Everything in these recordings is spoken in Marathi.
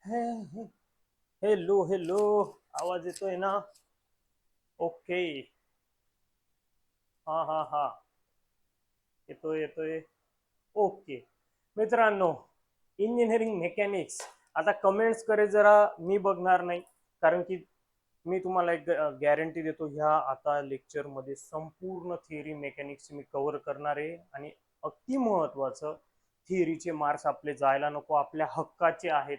हे हेलो हेलो, आवाज येतोय ना? ओके. हा हा हा, येतोय येतोय. ओके मित्रांनो, इंजिनिअरिंग मेकॅनिक्स. आता कमेंट्स करे जरा मी बघणार नाही, कारण की मी तुम्हाला एक गॅरंटी देतो, ह्या आता लेक्चर मध्ये संपूर्ण थिअरी मेकॅनिक्स मी कव्हर करणार आहे. आणि अति महत्वाचं, थिअरीचे मार्क्स आपले जायला नको, आपल्या हक्काचे आहेत.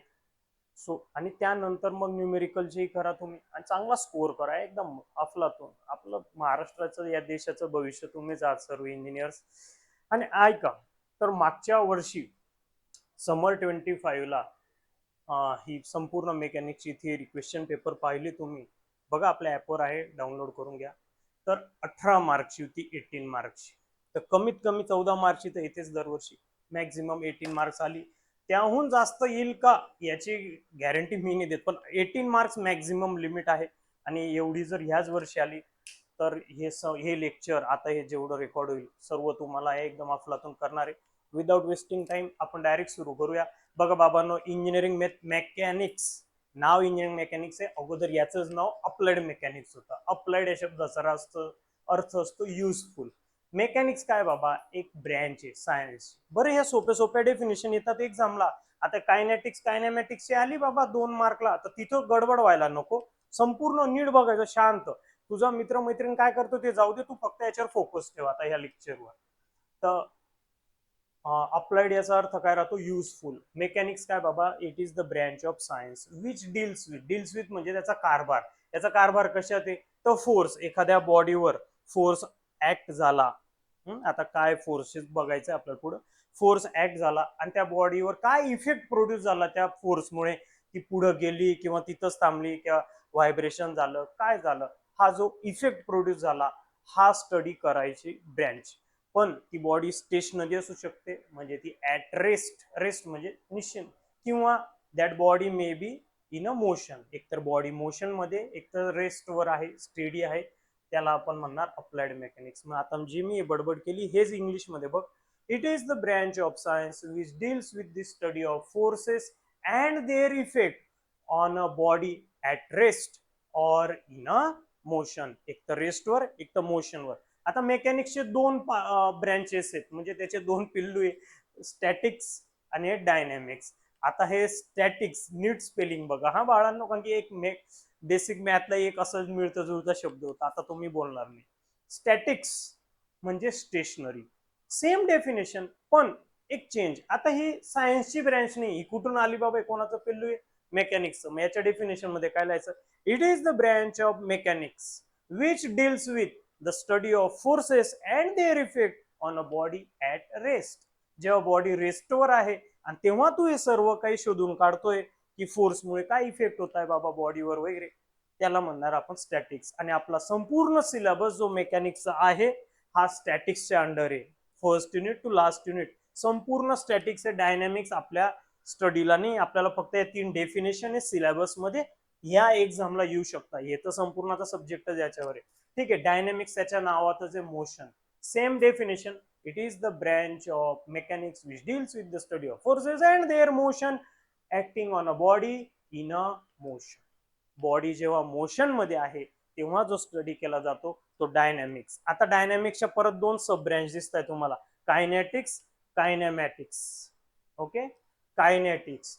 सो आणि त्यानंतर मग न्यूमेरिकलची करा तुम्ही आणि चांगला स्कोअर करा, एकदम अफलातून. आपलं महाराष्ट्राचं, या देशाचं भविष्य तुम्हीच आहात सर्व इंजिनियर्स. आणि ऐका, तर मागच्या वर्षी समर 25 ला ही संपूर्ण मेकॅनिक्सची थिअरी क्वेश्चन पेपर पाहिली तुम्ही? बघा, आपल्या ॲपवर आहे, डाउनलोड करून घ्या. तर 18 मार्कची होती, 18 मार्कची. तर कमीत कमी 14 मार्कची तर येतेच दरवर्षी. मॅक्झिमम 18 मार्क्स आली. त्याहून जास्त येईल का याची गॅरंटी मी नाही देत, पण 18 मार्क्स मॅक्झिमम लिमिट आहे. आणि एवढी जर ह्याच वर्षी आली तर हे लेक्चर आता हे जेवढं रेकॉर्ड होईल सर्व तुम्हाला एकदम अफलातून करणार आहे. विदाउट वेस्टिंग टाइम आपण डायरेक्ट सुरू करूया. बघा बाबांनो, इंजिनिअरिंग मेकॅनिक्स, नाव इंजिनिअरिंग मेकॅनिक्स आहे, अगोदर याचंच नाव अप्लाइड मेकॅनिक्स होतं. अप्लाइड या शब्दाचा अर्थ असतो युजफुल. मेकॅनिक्स काय बाबा? एक ब्रँच आहे सायन्स. बरं, ह्या सोप्या सोप्या डेफिनेशन येतात एक्झामला. आता कायनेटिक्स कायनेमॅटिक्स आली बाबा 2 मार्कला, तर तिथं गडबड व्हायला नको. संपूर्ण नीट बघायचं, शांत. तुझा मित्र मैत्रीण काय करतो ते जाऊ दे, तू फक्त याच्यावर फोकस ठेव आता ह्या लेक्चरवर. तर अप्लाइड याचा अर्थ काय राहतो? युजफुल. मेकॅनिक्स काय बाबा? It is the branch of science which deals with म्हणजे त्याचा कारभार. त्याचा कारभार कशात आहे? तर फोर्स, एखाद्या बॉडीवर फोर्स ऍक्ट झाला. आता काय फोर्सेस बघायचं आपल्याला पुढं. फोर्स ऍक्ट झाला आणि त्या बॉडीवर काय इफेक्ट प्रोड्यूस झाला त्या फोर्समुळे, ती पुढे गेली किंवा तिथंच थांबली किंवा व्हायब्रेशन झालं, काय झालं, हा जो इफेक्ट प्रोड्यूस झाला, हा स्टडी करायची ब्रँच. पण ती बॉडी स्टेशनरी असू शकते, म्हणजे ती ऍट रेस्ट, रेस्ट म्हणजे निश्चिंत, किंवा that body may be in a motion. एकतर बॉडी मोशन मध्ये, एकतर रेस्टवर आहे, स्टेडी आहे, त्याला आपण म्हणणार अप्लाइड मेकॅनिक्स. मग आता जी मी बडबड केली हेच इंग्लिशमध्ये बघ. It is the branch of science which deals with the study of forces and their effect on a body at rest or in a motion. एक तर रेस्टवर, एक तर मोशनवर. आता मेकॅनिक्सचे दोन ब्रँचेस आहेत, म्हणजे त्याचे दोन पिल्लू आहे, स्टॅटिक्स आणि डायनॅमिक्स. आता हे स्टॅटिक्स नीट स्पेलिंग बघा हा बाळांनो, कारण की एक बेसिक मॅथला एक असं मिळतं जुळता शब्द होता, आता तुम्ही बोलणार नाही. स्टॅटिक्स म्हणजे स्टेशनरी, सेम डेफिनेशन, पण एक चेंज. आता ही सायन्सची ब्रँच नाही, ही कुठून आली बाबा? कोणाचं पिल्लू आहे? मेकॅनिक्सचं. मग याच्या डेफिनेशन मध्ये काय लिहायचं? It is the branch of mechanics which deals with the study of forces and their effect on a body at rest. जेव्हा बॉडी रेस्टवर आहे आणि तेव्हा तू हे सर्व काही शोधून काढतोय की फोर्समुळे काय इफेक्ट होत आहे बाबा बॉडीवर वगैरे, त्याला म्हणणार आपण स्टॅटिक्स. आणि आपला संपूर्ण सिलेबस जो मेकॅनिक्सचा आहे हा स्टॅटिक्सच्या अंडर आहे. First unit to last unit संपूर्ण स्टॅटिक्स आहे. डायनॅमिक्स आपल्या स्टडीला नाही, आपल्याला फक्त या 3 डेफिनेशन आहे सिलेबस मध्ये, या एक्झामला येऊ शकता. हे तर संपूर्णचा सब्जेक्ट याच्यावर आहे. ठीक आहे. डायनॅमिक्स त्याच्या नावातच आहे, motion. Same definition, it is the branch of mechanics which deals with the study of forces and their motion acting on a body in a motion. Body जेव्हा मोशन मध्ये आहे तेव्हा जो स्टडी केला जातो तो डायनॅमिक्स. आता डायनॅमिक्सच्या परत 2 सब ब्रँच दिसत आहे तुम्हाला, कायनेटिक्स, कायनेमॅटिक्स. Okay, kinetics.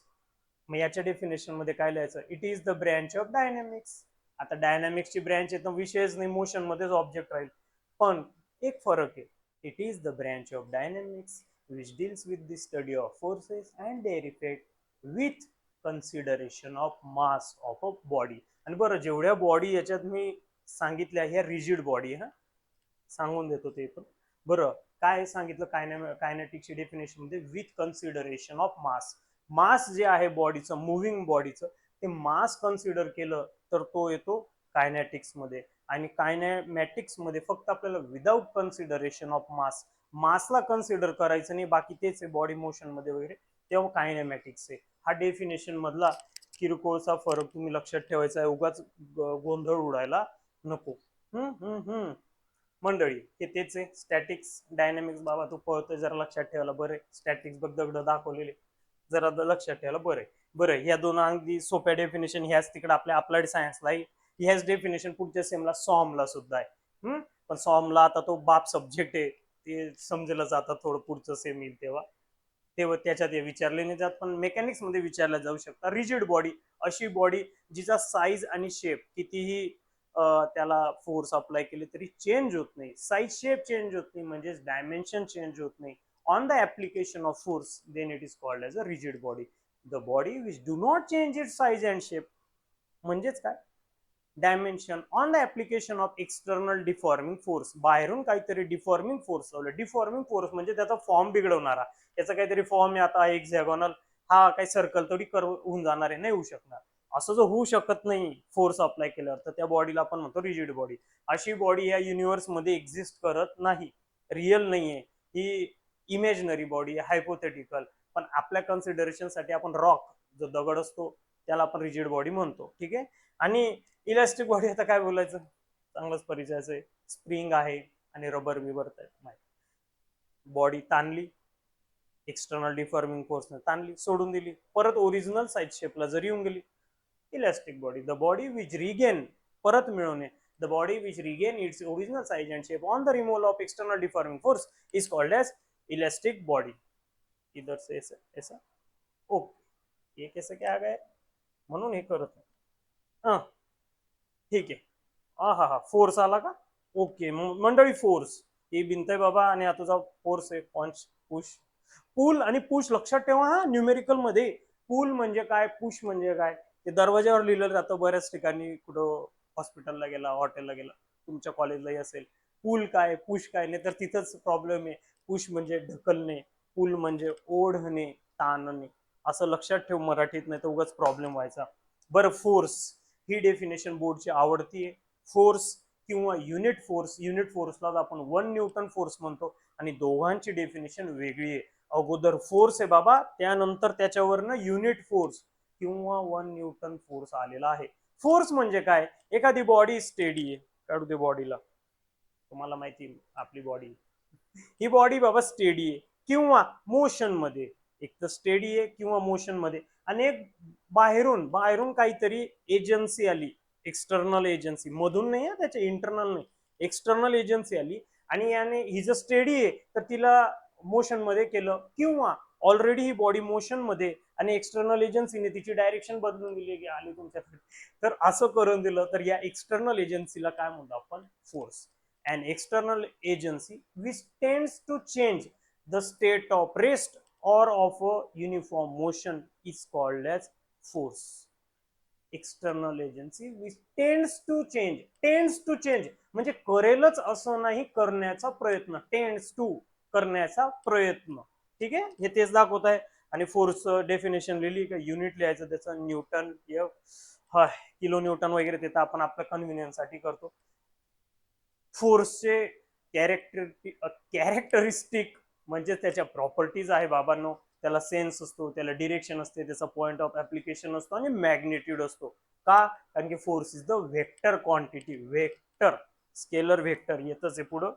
मग याच्या डेफिनेशन मध्ये काय लिहायचं? It is the branch of dynamics. आता डायनॅमिक्सची ब्रँच आहे तर विषयच नाही, मोशन मध्येच ऑब्जेक्ट राहील. पण एक फरक आहे, it is the branch of dynamics which deals with the study of forces and their effect with consideration of mass of a body. आणि बरं, जेवढ्या बॉडी याच्यात मी सांगितल्या ह्या रिजिड बॉडी, हा सांगून देतो ते पण. बरं, काय सांगितलं कायनेटिक्सची डेफिनेशन मध्ये? With consideration of mass. Mass जे आहे बॉडीचं, मुव्हिंग बॉडीचं, ते मास कन्सिडर केलं तर तो येतो कायनेटिक्स मध्ये. आणि कायनेमॅटिक्स मध्ये फक्त आपल्याला विदाउट कन्सिडरेशन ऑफ मास, मासला कन्सिडर करायचं नाही, बाकी तेच आहे बॉडी मोशन मध्ये वगैरे, तेव्हा कायनेमॅटिक्स आहे. हा डेफिनेशन मधला किरकोळचा फरक तुम्ही लक्षात ठेवायचा आहे, उगाच गोंधळ उडायला नको. मंडळी, हे तेच आहे स्टॅटिक्स डायनॅमिक्स. बाबा तू पळतोय, जरा लक्षात ठेवायला बरे. स्टॅटिक्स बघ दगड दाखवलेले, जरा लक्षात ठेवायला बरं आहे. बरं, ह्या दोन अगदी सोप्या डेफिनेशन ह्याच तिकडे आपल्या अप्लाइड सायन्सला ह्याच डेफिनेशन पुढच्या सेमला सॉमला सुद्धा आहे. पण सॉमला आता तो बाप सब्जेक्ट आहे, ते समजलं जातं थोडं पुढचं सेम येईल तेव्हा तेव्हा त्याच्यात हे विचारले नाही जात, पण मेकॅनिक्स मध्ये विचारलं जाऊ शकतं. रिजिड बॉडी अशी बॉडी जिचा साईज आणि शेप कितीही त्याला फोर्स अप्लाय केले तरी चेंज होत नाही, साईज शेप चेंज होत नाही, म्हणजेच डायमेन्शन चेंज होत नाही on the application of force, then it is called as a rigid body. The body which do not change it size and shape म्हणजेच काय, dimension on the application of external deforming force, बाहेरून काहीतरी डिफॉर्मिंग फोर्स लावलं. डिफॉर्मिंग फोर्स म्हणजे त्याचा फॉर्म बिघडवणारा, त्याचा काहीतरी फॉर्म आहे आता हेक्सागोनल, हा काही सर्कल थोडी कर्व होऊन जाणार आहे, नाही होऊ शकणार. असं जो होऊ शकत नाही फोर्स अप्लाय केल्यावर, तर त्या बॉडीला आपण म्हणतो रिजिड बॉडी. अशी बॉडी या युनिव्हर्स मध्ये एक्झिस्ट करत नाही, रिअल नाहीये, ही इमेजनरी बॉडी, हायपोथेटिकल. पण आपल्या कन्सिडरेशन साठी आपण रॉक, जो दगड असतो, त्याला आपण रिजिड बॉडी म्हणतो. ठीक आहे. आणि इलास्टिक बॉडी आता काय बोलायचं, चांगलाच परिचयाचं आहे. स्प्रिंग आहे आणि रबर बिबर बॉडी ताणली, एक्सटर्नल डिफॉर्मिंग फोर्सने ताणली, सोडून दिली, परत ओरिजिनल साईज शेपला जरी येऊन गेली, elastic body. The body which regain, परत मिळवणे, the body which regain its original size and shape on the removal of external deforming force is called as elastic body. इधर से ऐसा ऐसा, ओके, ये कैसे क्या आ गया, म्हणून हे करत हा, ठीक आहे. हा हा, फोर्स आला का, ओके. मंडळी फोर्स ही भिंत आहे बाबा, आणि हा तुझा फोर्स आहे, पंच, पुश, पुल आणि पुश लक्षात ठेवा हा. न्यूमेरिकल मध्ये पुल म्हणजे काय, पुश म्हणजे काय, ते दरवाज्यावर लिहिलं जातं बऱ्याच ठिकाणी, कुठं हॉस्पिटलला गेला, हॉटेलला गेला, तुमच्या कॉलेजलाही असेल. पुल काय, पुश काय, नाही तर तिथंच प्रॉब्लेम आहे. पुश म्हणजे ढकलणे, पुल म्हणजे ओढणे, ताणणे. असं लक्षात ठेव मराठीत, नाही तर उगाच प्रॉब्लेम व्हायचा. बरं, फोर्स ही डेफिनेशन बोर्डची आवडती आहे. फोर्स किंवा युनिट फोर्स, युनिट फोर्सला आपण 1 न्यूटन फोर्स म्हणतो, आणि दोघांची डेफिनेशन वेगळी आहे. अगोदर फोर्स आहे बाबा, त्यानंतर त्याच्यावरनं युनिट फोर्स किंवा 1 न्यूटन फोर्स आलेला आहे. फोर्स म्हणजे काय, एखादी बॉडी स्टेडी आहे, काढू दे बॉडीला, तुम्हाला माहिती आपली बॉडी, ही बॉडी बाबा स्टेडी आहे किंवा मोशन मध्ये, एक तर स्टेडी आहे किंवा मोशन मध्ये, आणि एक बाहेरून बाहेरून काहीतरी एजन्सी आली, एक्सटर्नल एजन्सी, मधून नाही, त्याच्या इंटरनल नाही, एक्सटर्नल एजन्सी आली, आणि याने ही जर स्टेडी आहे तर तिला मोशन मध्ये केलं, किंवा ऑलरेडी ही बॉडी मोशन मध्ये आणि एक्सटर्नल एजन्सीने तिची डायरेक्शन बदलून दिली की आली तुमच्याकडे, तर असं करून दिलं, तर या एक्सटर्नल एजन्सीला काय म्हणतो आपण, force. An external agency which tends to change the state of rest or of a uniform motion is called as force. External agency which tends to change म्हणजे करेलच असं नाही, करण्याचा प्रयत्न, टेंड्स टू करण्याचा प्रयत्न. ठीक आहे, हे तेच दाखवत आहे. आणि फोर्स डेफिनेशन लिहिली का, युनिट लिहायचं त्याचं, न्यूटन, किलो न्यूटन वगैरे, ते तर आपण आपल्या कन्व्हिनियन्स साठी करतो. फोर्सचे कॅरेक्टरिस्टिक म्हणजे त्याच्या प्रॉपर्टीज आहे बाबांनो. त्याला सेन्स असतो, त्याला डिरेक्शन असते, त्याचा पॉइंट ऑफ ऍप्लिकेशन असतो, आणि मॅग्निट्यूड असतो. का, कारण की force is the vector quantity, vector, scalar vector येतच आहे पुढं,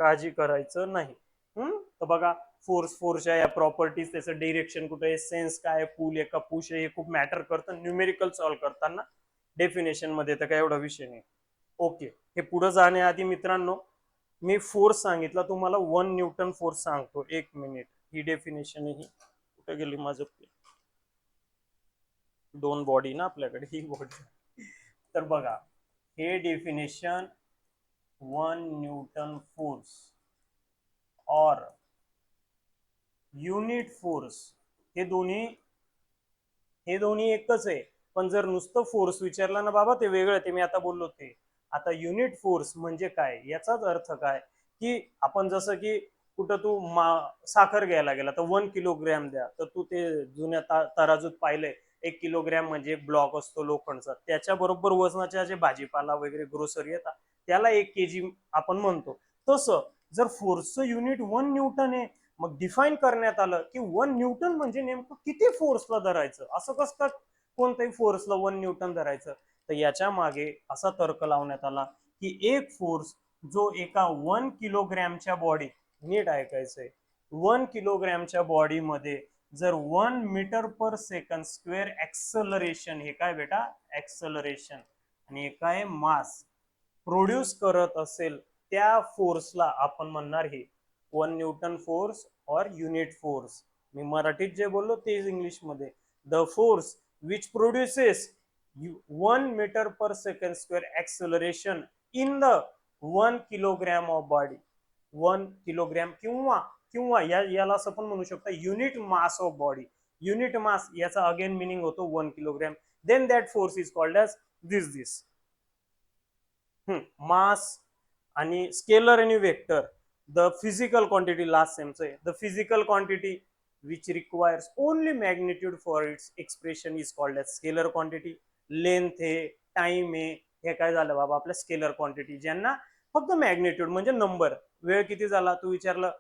काळजी करायचं नाही. तर बघा, फोर्सच्या या प्रॉपर्टीज, त्याचं डिरेक्शन कुठे आहे, सेन्स काय, पुल आहे का पुश आहे, हे खूप मॅटर करतं न्यूमेरिकल सॉल्व्ह करताना. डेफिनेशन मध्ये तर काय एवढा विषय नाही. ओके, हे पुढे जाण्याआधी मित्रांनो, मी फोर्स सांगितला तुम्हाला, 1 न्यूटन फोर्स सांगतो, 1 मिनिट. ही डेफिनेशन ही कुठे गेली, माझं 2 बॉडी ना आपल्याकडे, ही बॉडी. तर बघा, हे definition 1 newton force or unit force, हे दोन्ही एकच आहे. पण जर नुसतं फोर्स विचारला ना बाबा, ते वेगळं, ते मी आता बोललो ते. आता युनिट फोर्स म्हणजे काय, याचाच अर्थ काय, की आपण जसं की कुठं तू साखर घ्यायला गेला तर 1 किलोग्रॅम द्या, तर तू ते जुन्या तराजूत पाहिलंय, 1 किलोग्रॅम म्हणजे ब्लॉक असतो लोखंडचा, त्याच्या बरोबर वजनाच्या जे भाजीपाला वगैरे ग्रोसरी येतात त्याला 1 kg आपण म्हणतो. तसं जर फोर्सचं युनिट 1 न्यूटन आहे, मग डिफाईन करण्यात आलं की 1 न्यूटन म्हणजे नेमकं किती फोर्सला धरायचं, असं कसं का कोणत्याही फोर्सला 1 न्यूटन धरायचं. तर याच्या मागे असा तर्क लावण्यात आला की एक फोर्स जो एका 1 किलोग्रॅमच्या बॉडी, नीट ऐकायचंय, 1 किलोग्रॅमच्या बॉडीमध्ये जर 1 metre per second square acceleration, हे काय बेटा ऍक्सलरेशन, आणि हे काय मास प्रोड्यूस करत असेल, त्या फोर्सला आपण म्हणणार हे 1 newton force or unit force. मी मराठीत जे बोललो तेच इंग्लिश मध्ये. The force which produces 1 metre per second square acceleration in the 1 kilogram of body. 1 kilogram किंवा किंवा याला असं पण म्हणू शकता unit mass of body. Unit mass याचा अगेन मिनिंग होतो 1 किलोग्रॅम. Then that force is called as this. Mass आणि स्केलर आणि vector. The physical quantity last सेमचं आहे. The physical quantity which requires only magnitude for its expression is called as scalar quantity. Length आहे, टाइम आहे, हे काय झालं बाबा आपल्या स्केलर क्वांटिटी, ज्यांना फक्त मॅग्निट्यूड म्हणजे नंबर. वेळ किती झाला तू विचारलं,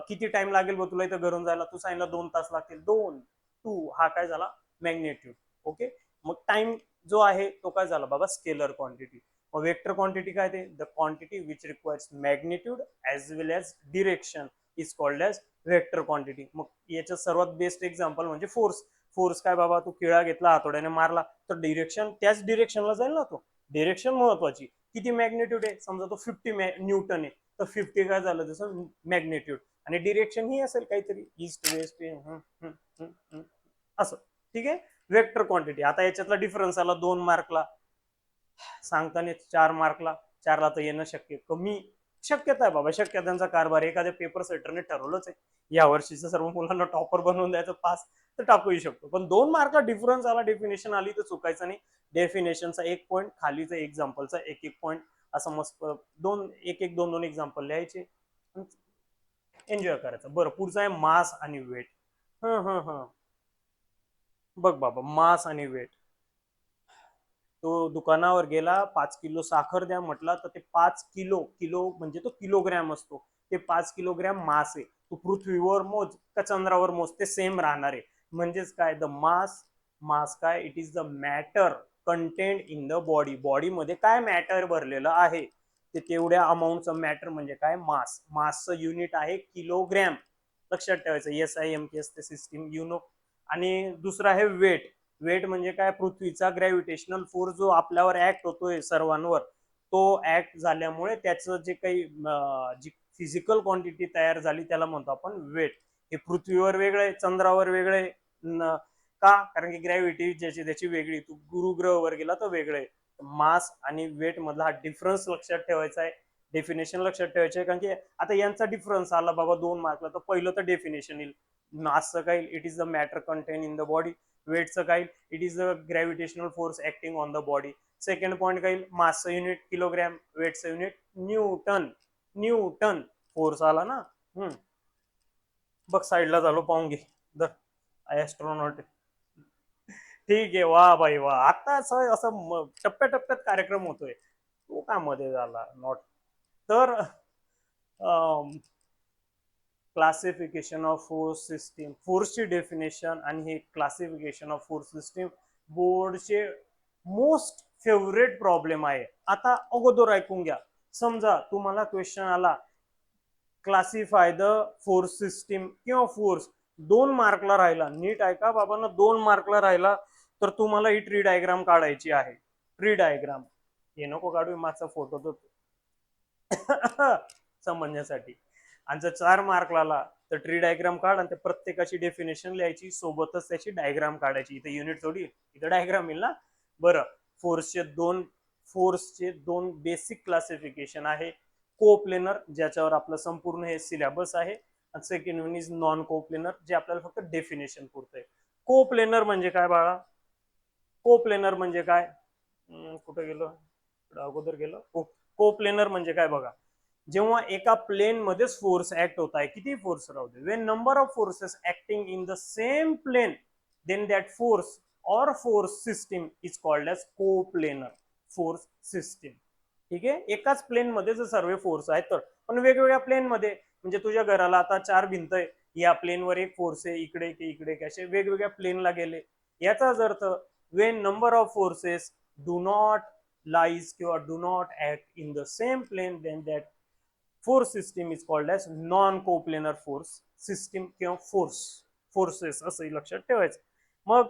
किती टाइम लागेल बघ तुला इथं घरून जायला, तू सांगितलं 2 तास लागतील, 2 हा काय झाला मॅग्निट्यूड. ओके, मग टाइम जो आहे तो काय झाला बाबा स्केलर क्वांटिटी. मग वेक्टर क्वांटिटी काय ते, the quantity which requires magnitude as well as direction is called as vector quantity. मग याचं सर्वात बेस्ट एक्झाम्पल म्हणजे फोर्स. फोर्स काय बाबा, तू किळा घेतला हातोड्याने मारला तर डिरेक्शन त्याच डिरेक्शनला जाईल ना, तो डिरेक्शन महत्वाची. किती मॅग्निट्यूड आहे, समजा तो 50 न्यूटन आहे तर 50 काय झालं जसं मॅग्निट्यूड, आणि डिरेक्शन ही असेल काहीतरी ईस्ट वेस्ट असं. ठीक आहे, वेक्टर क्वांटिटी. आता याच्यातला डिफरन्स आला 2 मार्कला, सांगताना 4 मार्कला. 4ला तर येणं शक्य कमी शक्यता आहे बाबा, शक्यतांचा कारभार. एखाद्या पेपर सेटरने ठरवलंच आहे या वर्षीचं सर्व मुलांना टॉपर बनवून द्यायचं पास, तर टाकूही शकतो. पण 2 मार्कला डिफरन्स आला, डेफिनेशन आली तर चुकायचं नाही. डेफिनेशनचा 1 पॉईंट, खालीचा एक्झाम्पलचा 1 पॉईंट, असं मस्त एक 2 एक्झाम्पल लिहायचे, एन्जॉय करायचं. बरं, पुढचं आहे मास आणि वेट. बघ बाबा, मास आणि वेट. तो दुकानावर गेला, 5 किलो साखर द्या म्हटला तर ते 5 किलो, किलो म्हणजे तो किलोग्रॅम असतो, ते 5 किलोग्रॅम मास आहे. तू पृथ्वीवर मोज का चंद्रावर मोज ते सेम राहणार आहे. म्हणजेच काय, द मास, मास काय, it is the matter content in the body. बॉडीमध्ये काय मॅटर भरलेलं आहे ते तेवढ्या अमाऊंटचं मॅटर म्हणजे काय मास. मासचं युनिट आहे किलोग्रॅम, लक्षात ठेवायचं. SI MK असते सिस्टीम, यु नो. आणि दुसरं आहे वेट. वेट म्हणजे काय, पृथ्वीचा ग्रॅव्हिटेशनल फोर्स जो आपल्यावर ऍक्ट होतोय सर्वांवर, तो ऍक्ट झाल्यामुळे त्याचं जे काही जी फिजिकल क्वांटिटी तयार झाली त्याला म्हणतो आपण वेट. हे पृथ्वीवर वेगळे, चंद्रावर वेगळे. का, कारण की ग्रॅव्हिटी ज्याची त्याची वेगळी. तू गुरुग्रहवर गेला तर वेगळे. मास आणि वेट मधला हा डिफरन्स लक्षात ठेवायचा आहे. डेफिनेशन लक्षात ठेवायचे आहे, कारण की आता यांचा डिफरन्स आला बाबा 2 मार्कला, तर पहिलं तर डेफिनेशन येईल. मासचं काय, it is the matter contain in the body. वेटचं काय, it is the gravitational force acting on the body. Second point काय, मासचं युनिट किलोग्रॅम, वेटचं युनिट न्यूटन. न्यूटन फोर्स आला ना. बघ साईडला झालो, पाहून घे. The astronaut. ठीक आहे, वा भाई वा. आता असं टप्प्याटप्प्यात कार्यक्रम होतोय, तो का मध्ये झाला नॉट. तर क्लासिफिकेशन ऑफ फोर्स सिस्टीम, फोर्सची डेफिनेशन आणि हे क्लासिफिकेशन ऑफ फोर्स सिस्टीम बोर्डचे मोस्ट फेवरेट प्रॉब्लेम आहे. आता अगोदर ऐकून घ्या. समजा तुम्हाला क्वेश्चन आला, क्लासिफाय द फोर्स सिस्टीम किंवा फोर्स, 2 मार्कला राहिला. नीट ऐका बाबांना, 2 मार्कला राहिला तर तुम्हाला ही ट्री डायग्राम काढायची आहे. ट्री डायग्राम हे नको काढू, माझा फोटो तो समजण्यासाठी. आणि जर 4 मार्कला आला तर ट्री डायग्राम काढ आणि प्रत्येकाची डेफिनेशन लिहायची, सोबतच त्याची डायग्राम काढायची. इथे युनिट थोडी, इथे डायग्राम येईल ना. बरं, फोर्सचे दोन बेसिक क्लासिफिकेशन आहे. कोप्लेनर, ज्याच्यावर आपलं संपूर्ण हे सिलेबस आहे, आणि second one is non coplanar, जे आपल्याला फक्त डेफिनेशन पुरतंय. कोप्लेनर म्हणजे काय बाळा, कोप्लेनर म्हणजे काय, कुठे गेलो, अगोदर गेलो. कोप्लेनर म्हणजे काय बघा, जेव्हा एका प्लेन मध्येच फोर्स ऍक्ट होत आहे, किती फोर्स राहू दे, when number of forces acting in the same plane, then that force or force system is called as coplanar force system. ठीक आहे, एकाच प्लेन मध्ये जर सर्व फोर्स आहेत तर, पण वेगवेगळ्या प्लेन मध्ये, म्हणजे तुझ्या घराला आता 4 भिंत आहे, या प्लेनवर एक फोर्स आहे, इकडे की इकडे, असे वेगवेगळ्या प्लेनला गेले. याचाच अर्थ, when number of forces do not lies किंवा do not act in the same plane, then that force system is called as non coplanar force system किंवा फोर्स फोर्सेस असंही लक्षात ठेवायचं. मग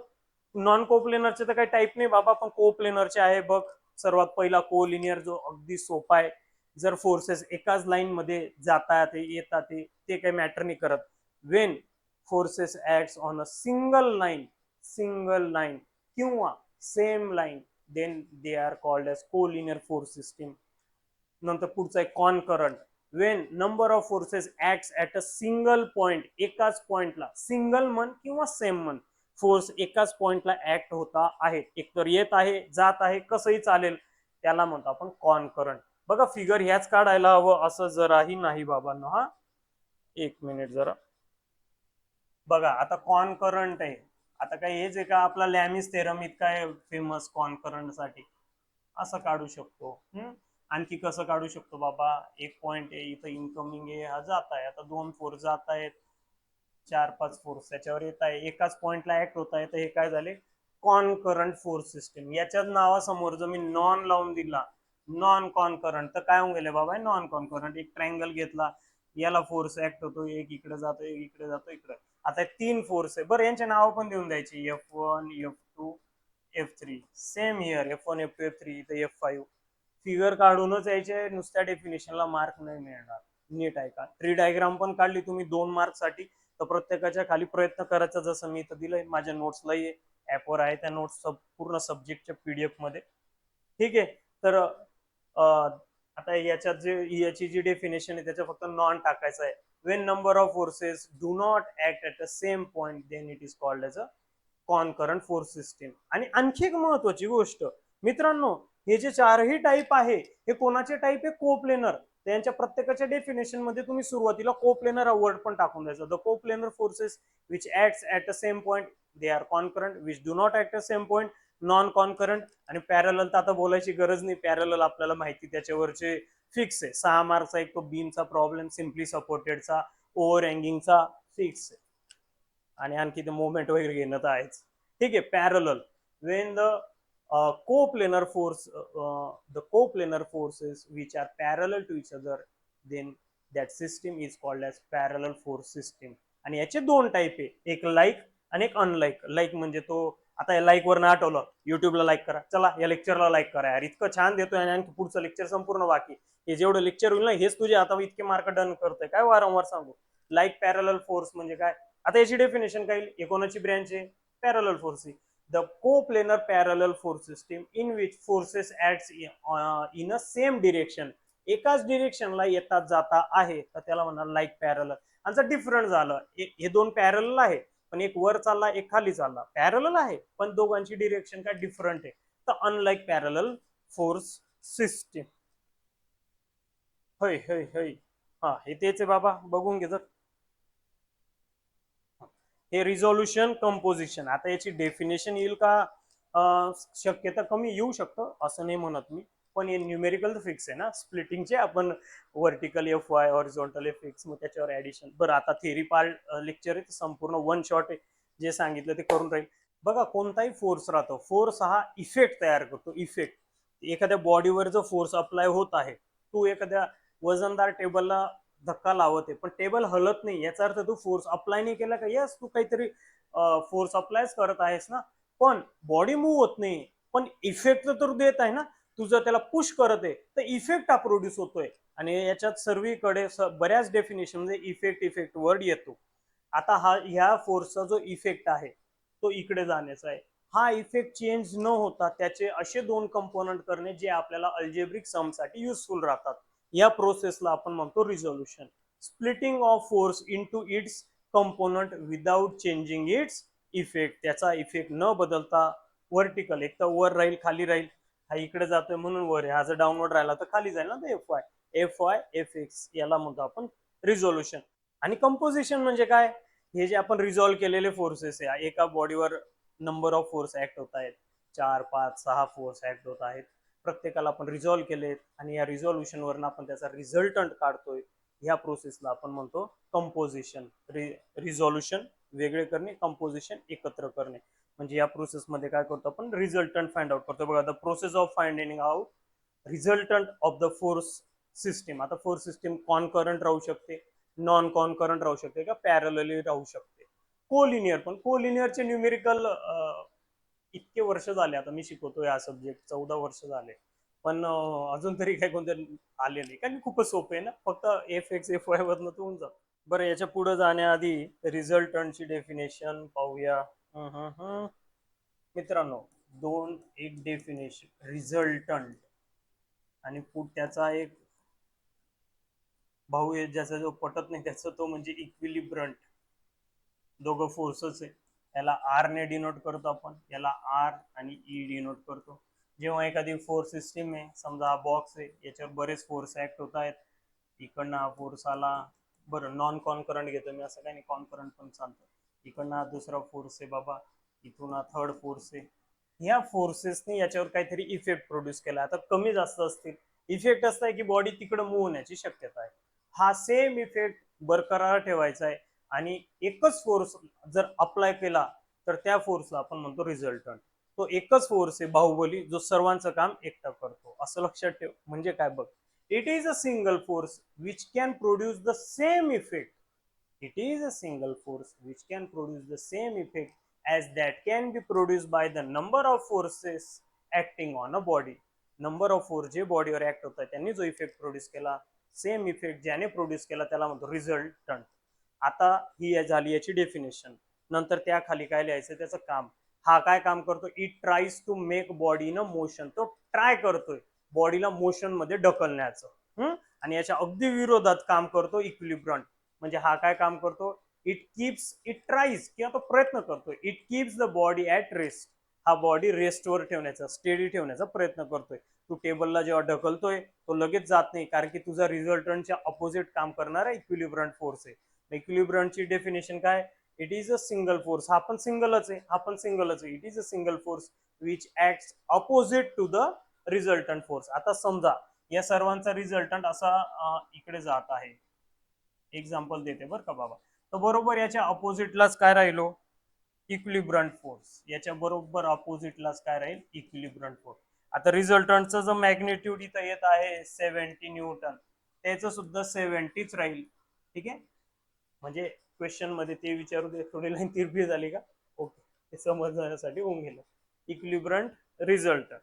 नॉन कोप्लेनरचे तर काही टाईप नाही बाबा, पण कोप्लेनरचे आहे बघ. सर्वात पहिला कोलिनियर, जो अगदी सोपा आहे. जर फोर्सेस एकाच लाईन मध्ये जातात येतात ते काही मॅटर नाही करत. When forces acts on a single line किंवा same line, then they are called as collinear force system. नंतर पुढचा आहे concurrent. When number of forces acts at a single point, एकाच पॉइंटला, सिंगल मन किंवा सेम मन, फोर्स एकाच पॉइंटला ऍक्ट होता आहे, एकतर येत आहे जात आहे कसंही चालेल, त्याला म्हणतो आपण कॉनकरंट. बघा फिगर ह्याच काढायला हवं असं जराही नाही बाबांनो. हा एक मिनिट जरा बघा, आता कॉनकरंट आहे. आता काय हेच आहे का आपला लॅमिस थेरम इतका आहे फेमस कॉनकरंट साठी? असं काढू शकतो. आणखी कसं काढू शकतो बाबा, एक पॉइंट आहे इथं इनकमिंग आहे, हा जात आहे, आता दोन फोर्स जात आहेत, 4-5 फोर्स त्याच्यावर येत आहे, एकाच पॉइंटला ऍक्ट होत आहे, तर हे काय झाले, कॉनकरंट फोर्स सिस्टीम. याच्याच नावासमोर जर मी नॉन लावून दिला, नॉन कॉनकरंट, तर काय होऊन गेले बाबा, नॉन कॉनकरंट. एक ट्रायंगल घेतला, याला फोर्स ऍक्ट होतो, एक इकडे जातो, एक इकडे जातो, इकडे. आता 3 फोर्स आहे, बरं यांचे नाव पण देऊन द्यायचे, F1 F2 F3. Same here, F1 F2 F3, इथं F5. फिगर काढूनच यायचे, नुसत्या डेफिनेशनला मार्क नाही मिळणार. नीट आहे का? ट्री डायग्राम पण काढली तुम्ही 2 मार्क साठी, तर प्रत्येकाच्या खाली प्रयत्न करायचा, जसं मी इथं दिलंय माझ्या नोट्सलाही ऍपवर आहे, त्या नोट्स पूर्ण सब्जेक्टच्या पीडीएफ मध्ये. ठीक आहे. तर आता याच्यात जे याची जी डेफिनेशन आहे त्याच्या फक्त नॉन टाकायचं आहे. When number of forces do not act at the same point, then it is called as a concurrent force system. आणि आणखी एक महत्वाची गोष्ट मित्रांनो, हे जे चारही टाईप आहे हे कोणाचे टाईप आहे, कोप्लेनर. त्यांच्या प्रत्येकाच्या डेफिनेशन मध्ये तुम्ही सुरुवातीला कोप्लेनर वर्ड पण टाकून द्यायचं. The coplanar forces which acts at the same point, they are concurrent. Which do not act at same point, non concurrent. आणि पॅरलल तर आता बोलायची गरज नाही, पॅरलल आपल्याला माहिती, त्याच्यावरचे फिक्स आहे. 6 मार्कचा एक तो बीमचा प्रॉब्लेम, सिम्पली सपोर्टेडचा, ओव्हर हँगिंगचा फिक्स आहे. आणि आणखी ते मोमेंट वगैरे घेणं तर आहेच. ठीक आहे. Parallel, Wien the coplanar force the coplanar forces which are parallel to each other, then that system is called as parallel force system. आणि याचे 2 टाईप आहे, एक लाईक आणि एक अनलाईक. लाईक म्हणजे तो, आता लाईक वर आठवलं, युट्यूबला लाईक करा, चला या लेक्चरला लाईक करा यार, इतकं छान देतोय आणि आणखी पुढचं लेक्चर संपूर्ण बाकी, हे जेवढं लेक्चर होईल ना हेच तुझे आता इतके मार्क डन करतोय, काय वारंवार सांगू. लाईक पॅरलल फोर्स म्हणजे काय, आता याची डेफिनेशन काय, एकोणाची ब्रँच आहे, parallel force. The coplanar parallel force system in which forces acts in a same direction, एकाच डिरेक्शनला येतात जाता आहे, तर त्याला म्हणणार लाईक पॅरलल. आणि जर डिफरंट झालं, हे 2 पॅरलल आहे पण एक वर चालला एक खाली चालला, पॅरलल आहे पण दोघांची डिरेक्शन काय डिफरंट आहे, तर अनलाईक पॅरलल फोर्स सिस्टीम. होय होय होय. हा हे तेच आहे बाबा, बघून घे जर. हे रिझोल्युशन कंपोजिशन, आता याची डेफिनेशन येईल का, शक्यता कमी येऊ शकतं, असं नाही म्हणत मी, पण हे न्यूमेरिकल फिक्स आहे ना, स्प्लिटिंगचे आपण vertical F Y, horizontal F x, मग त्याच्यावर ऍडिशन. बरं, आता थेरी पार्ट लेक्चर आहे, संपूर्ण वन शॉट आहे, जे सांगितलं ते करून राहील. बघा, कोणताही फोर्स राहतो, फोर्स हा इफेक्ट तयार करतो, इफेक्ट. एखाद्या बॉडीवर जो फोर्स अप्लाय होत आहे, तू एखाद्या वजनदार टेबलला धक्का लावत आहे पण टेबल हलत नाही, याचा अर्थ तू फोर्स अप्लाय नाही केला का, यस तू काहीतरी फोर्स अप्लाय करत आहेस ना, पण बॉडी मूव्ह होत नाही, पण इफेक्ट तर देत आहे ना. तू जर त्याला पुश करत आहे तर इफेक्ट हा प्रोड्यूस होतोय. आणि याच्यात सर्वीकडे बऱ्याच डेफिनेशन मध्ये इफेक्ट वर्ड येतो. आता हा ह्या फोर्सचा जो इफेक्ट आहे तो इकडे जाण्याचा आहे, हा इफेक्ट चेंज न होता त्याचे असे 2 कंपोनंट करणे जे आपल्याला अल्जेब्रिक सम साठी युजफुल राहतात. या प्रोसेसला आपण म्हणतो resolution. Splitting of force into its component without changing its effect. त्याचा इफेक्ट न बदलता व्हर्टिकल, एक तर वर राहील खाली राहील, हा इकडे जातोय म्हणून वर आहे, हा जर डाऊनवर्ड राहिला तर खाली जाईल ना, तर एफ वाय एफ एक्स, याला म्हणतो आपण रिझोल्युशन. आणि कंपोजिशन म्हणजे काय, हे जे आपण रिझॉल्व्ह केलेले फोर्सेस आहे, एका बॉडीवर नंबर ऑफ फोर्स ऍक्ट होत आहेत, 4-5-6 फोर्स ऍक्ट होत आहेत, प्रत्येकाला आपण रिझॉल्व्ह केलेत आणि या रिझॉल्युशन वरून आपण त्याचा रिझल्टंट काढतोय, ह्या प्रोसेसला आपण म्हणतो कंपोजिशन. रिझॉल्युशन वेगळे करणे, कंपोजिशन एकत्र करणे. म्हणजे या प्रोसेसमध्ये काय करतो आपण, रिझल्टंट फाइंड आउट करतो. बघा, the process of finding out resultant of the force system. आता फोर्स सिस्टीम कॉनकरंट राहू शकते, नॉन कॉनकरंट राहू शकते, का पॅरलली राहू शकते. कोलिनियर, पण कोलिनियरचे न्यूमेरिकल इतके वर्ष झाले आता मी शिकवतोय हा सब्जेक्ट, 14 वर्ष झाले, पण अजून तरी काही कोणते आले नाही, कारण खूपच सोपे आहे ना, फक्त एफ एक्स एफ वाय वरनं तो होऊन जातो. बरं, याच्या पुढे जाण्याआधी रिझल्टंटची डेफिनेशन पाहूया. मित्रांनो, एक डेफिनेशन रिझल्टंट आणि त्याचा एक भाऊ आहे ज्याचा जो पटत नाही त्याचा, तो म्हणजे इक्विलिब्रंट. दोघं फोर्सच आहे. याला आर ने डिनोट करतो आपण, याला आर आणि ई डिनोट करतो. जेव्हा एखादी फोर्स सिस्टीम आहे, समजा हा बॉक्स आहे, याच्यावर बरेच फोर्स ऍक्ट होत आहेत, इकडनं हा फोर्स आला, बरं नॉन कॉन्करंट घेतो मी, असं काही नाही, कॉन्करंट पण चालतं. इकडनं हा दुसरा फोर्स आहे बाबा, इथून हा थर्ड फोर्स आहे. ह्या फोर्सेसने याच्यावर काहीतरी इफेक्ट प्रोड्यूस केला. आता कमी जास्त असतील, इफेक्ट असताय की बॉडी तिकडे मूव्ह होण्याची शक्यता आहे. हा सेम इफेक्ट बरकरार ठेवायचा आहे आणि एकच फोर्स जर अप्लाय केला तर त्या फोर्सला आपण म्हणतो रिझल्टंट. तो एकच फोर्स आहे बाहुबली, जो सर्वांचं काम एकटा करतो, असं लक्षात ठेव. म्हणजे काय बघ, it is a single force which can produce the same effect. It is a single force which can produce the same effect as that can be produced by the number of forces acting on a body. Number of force जे बॉडीवर ऍक्ट होतात त्यांनी जो इफेक्ट प्रोड्यूस केला, सेम इफेक्ट ज्याने प्रोड्यूस केला त्याला म्हणतो रिझल्टंट. आता ही झाली याची डेफिनेशन. नंतर त्या खाली काय लिहायचं त्याचं काम. हा काय काम करतो, it tries to make body in motion. तो ट्राय करतोय बॉडीला मोशन मध्ये ढकलण्याचं. आणि याच्या अगदी विरोधात काम करतो इक्विलिब्रंट. म्हणजे हा काय काम करतो, इट ट्राईज किंवा तो प्रयत्न करतो, it keeps the body at rest. हा बॉडी रेस्टवर ठेवण्याचा, स्टेडी ठेवण्याचा प्रयत्न करतोय. तू टेबलला जेव्हा ढकलतोय तो लगेच जात नाही, कारण की तुझा रिझल्टंटच्या अपोजिट काम करणारा इक्विलिब्रंट फोर्स आहे. इक्विलिब्रंटची डेफिनेशन काय, it is a single force. हा पण सिंगलच आहे, हा पण सिंगलच आहे. It is a single force which acts opposite to the resultant force. आता समजा या सर्वांचा रिझल्टंट असा इकडे जात आहे, एक्झाम्पल देते बरं का बाबा, तर बरोबर याच्या अपोजिटलाच काय राहिलो, इक्विलिब्रंट फोर्स. याच्या बरोबर अपोजिटलाच काय राहील, इक्विलिब्रंट फोर्स. आता रिझल्टंटचं जो मॅग्निट्यूड इथं येत आहे 70 न्यूटन, त्याचं सुद्धा 70च राहील. ठीक आहे, म्हणजे क्वेश्चन मध्ये ते विचारू दे, थोडी लाईन तिरपी झाली का, ओके, ते समजण्यासाठी होऊन गेलं. इक्विलिब्रंट रिझल्टंट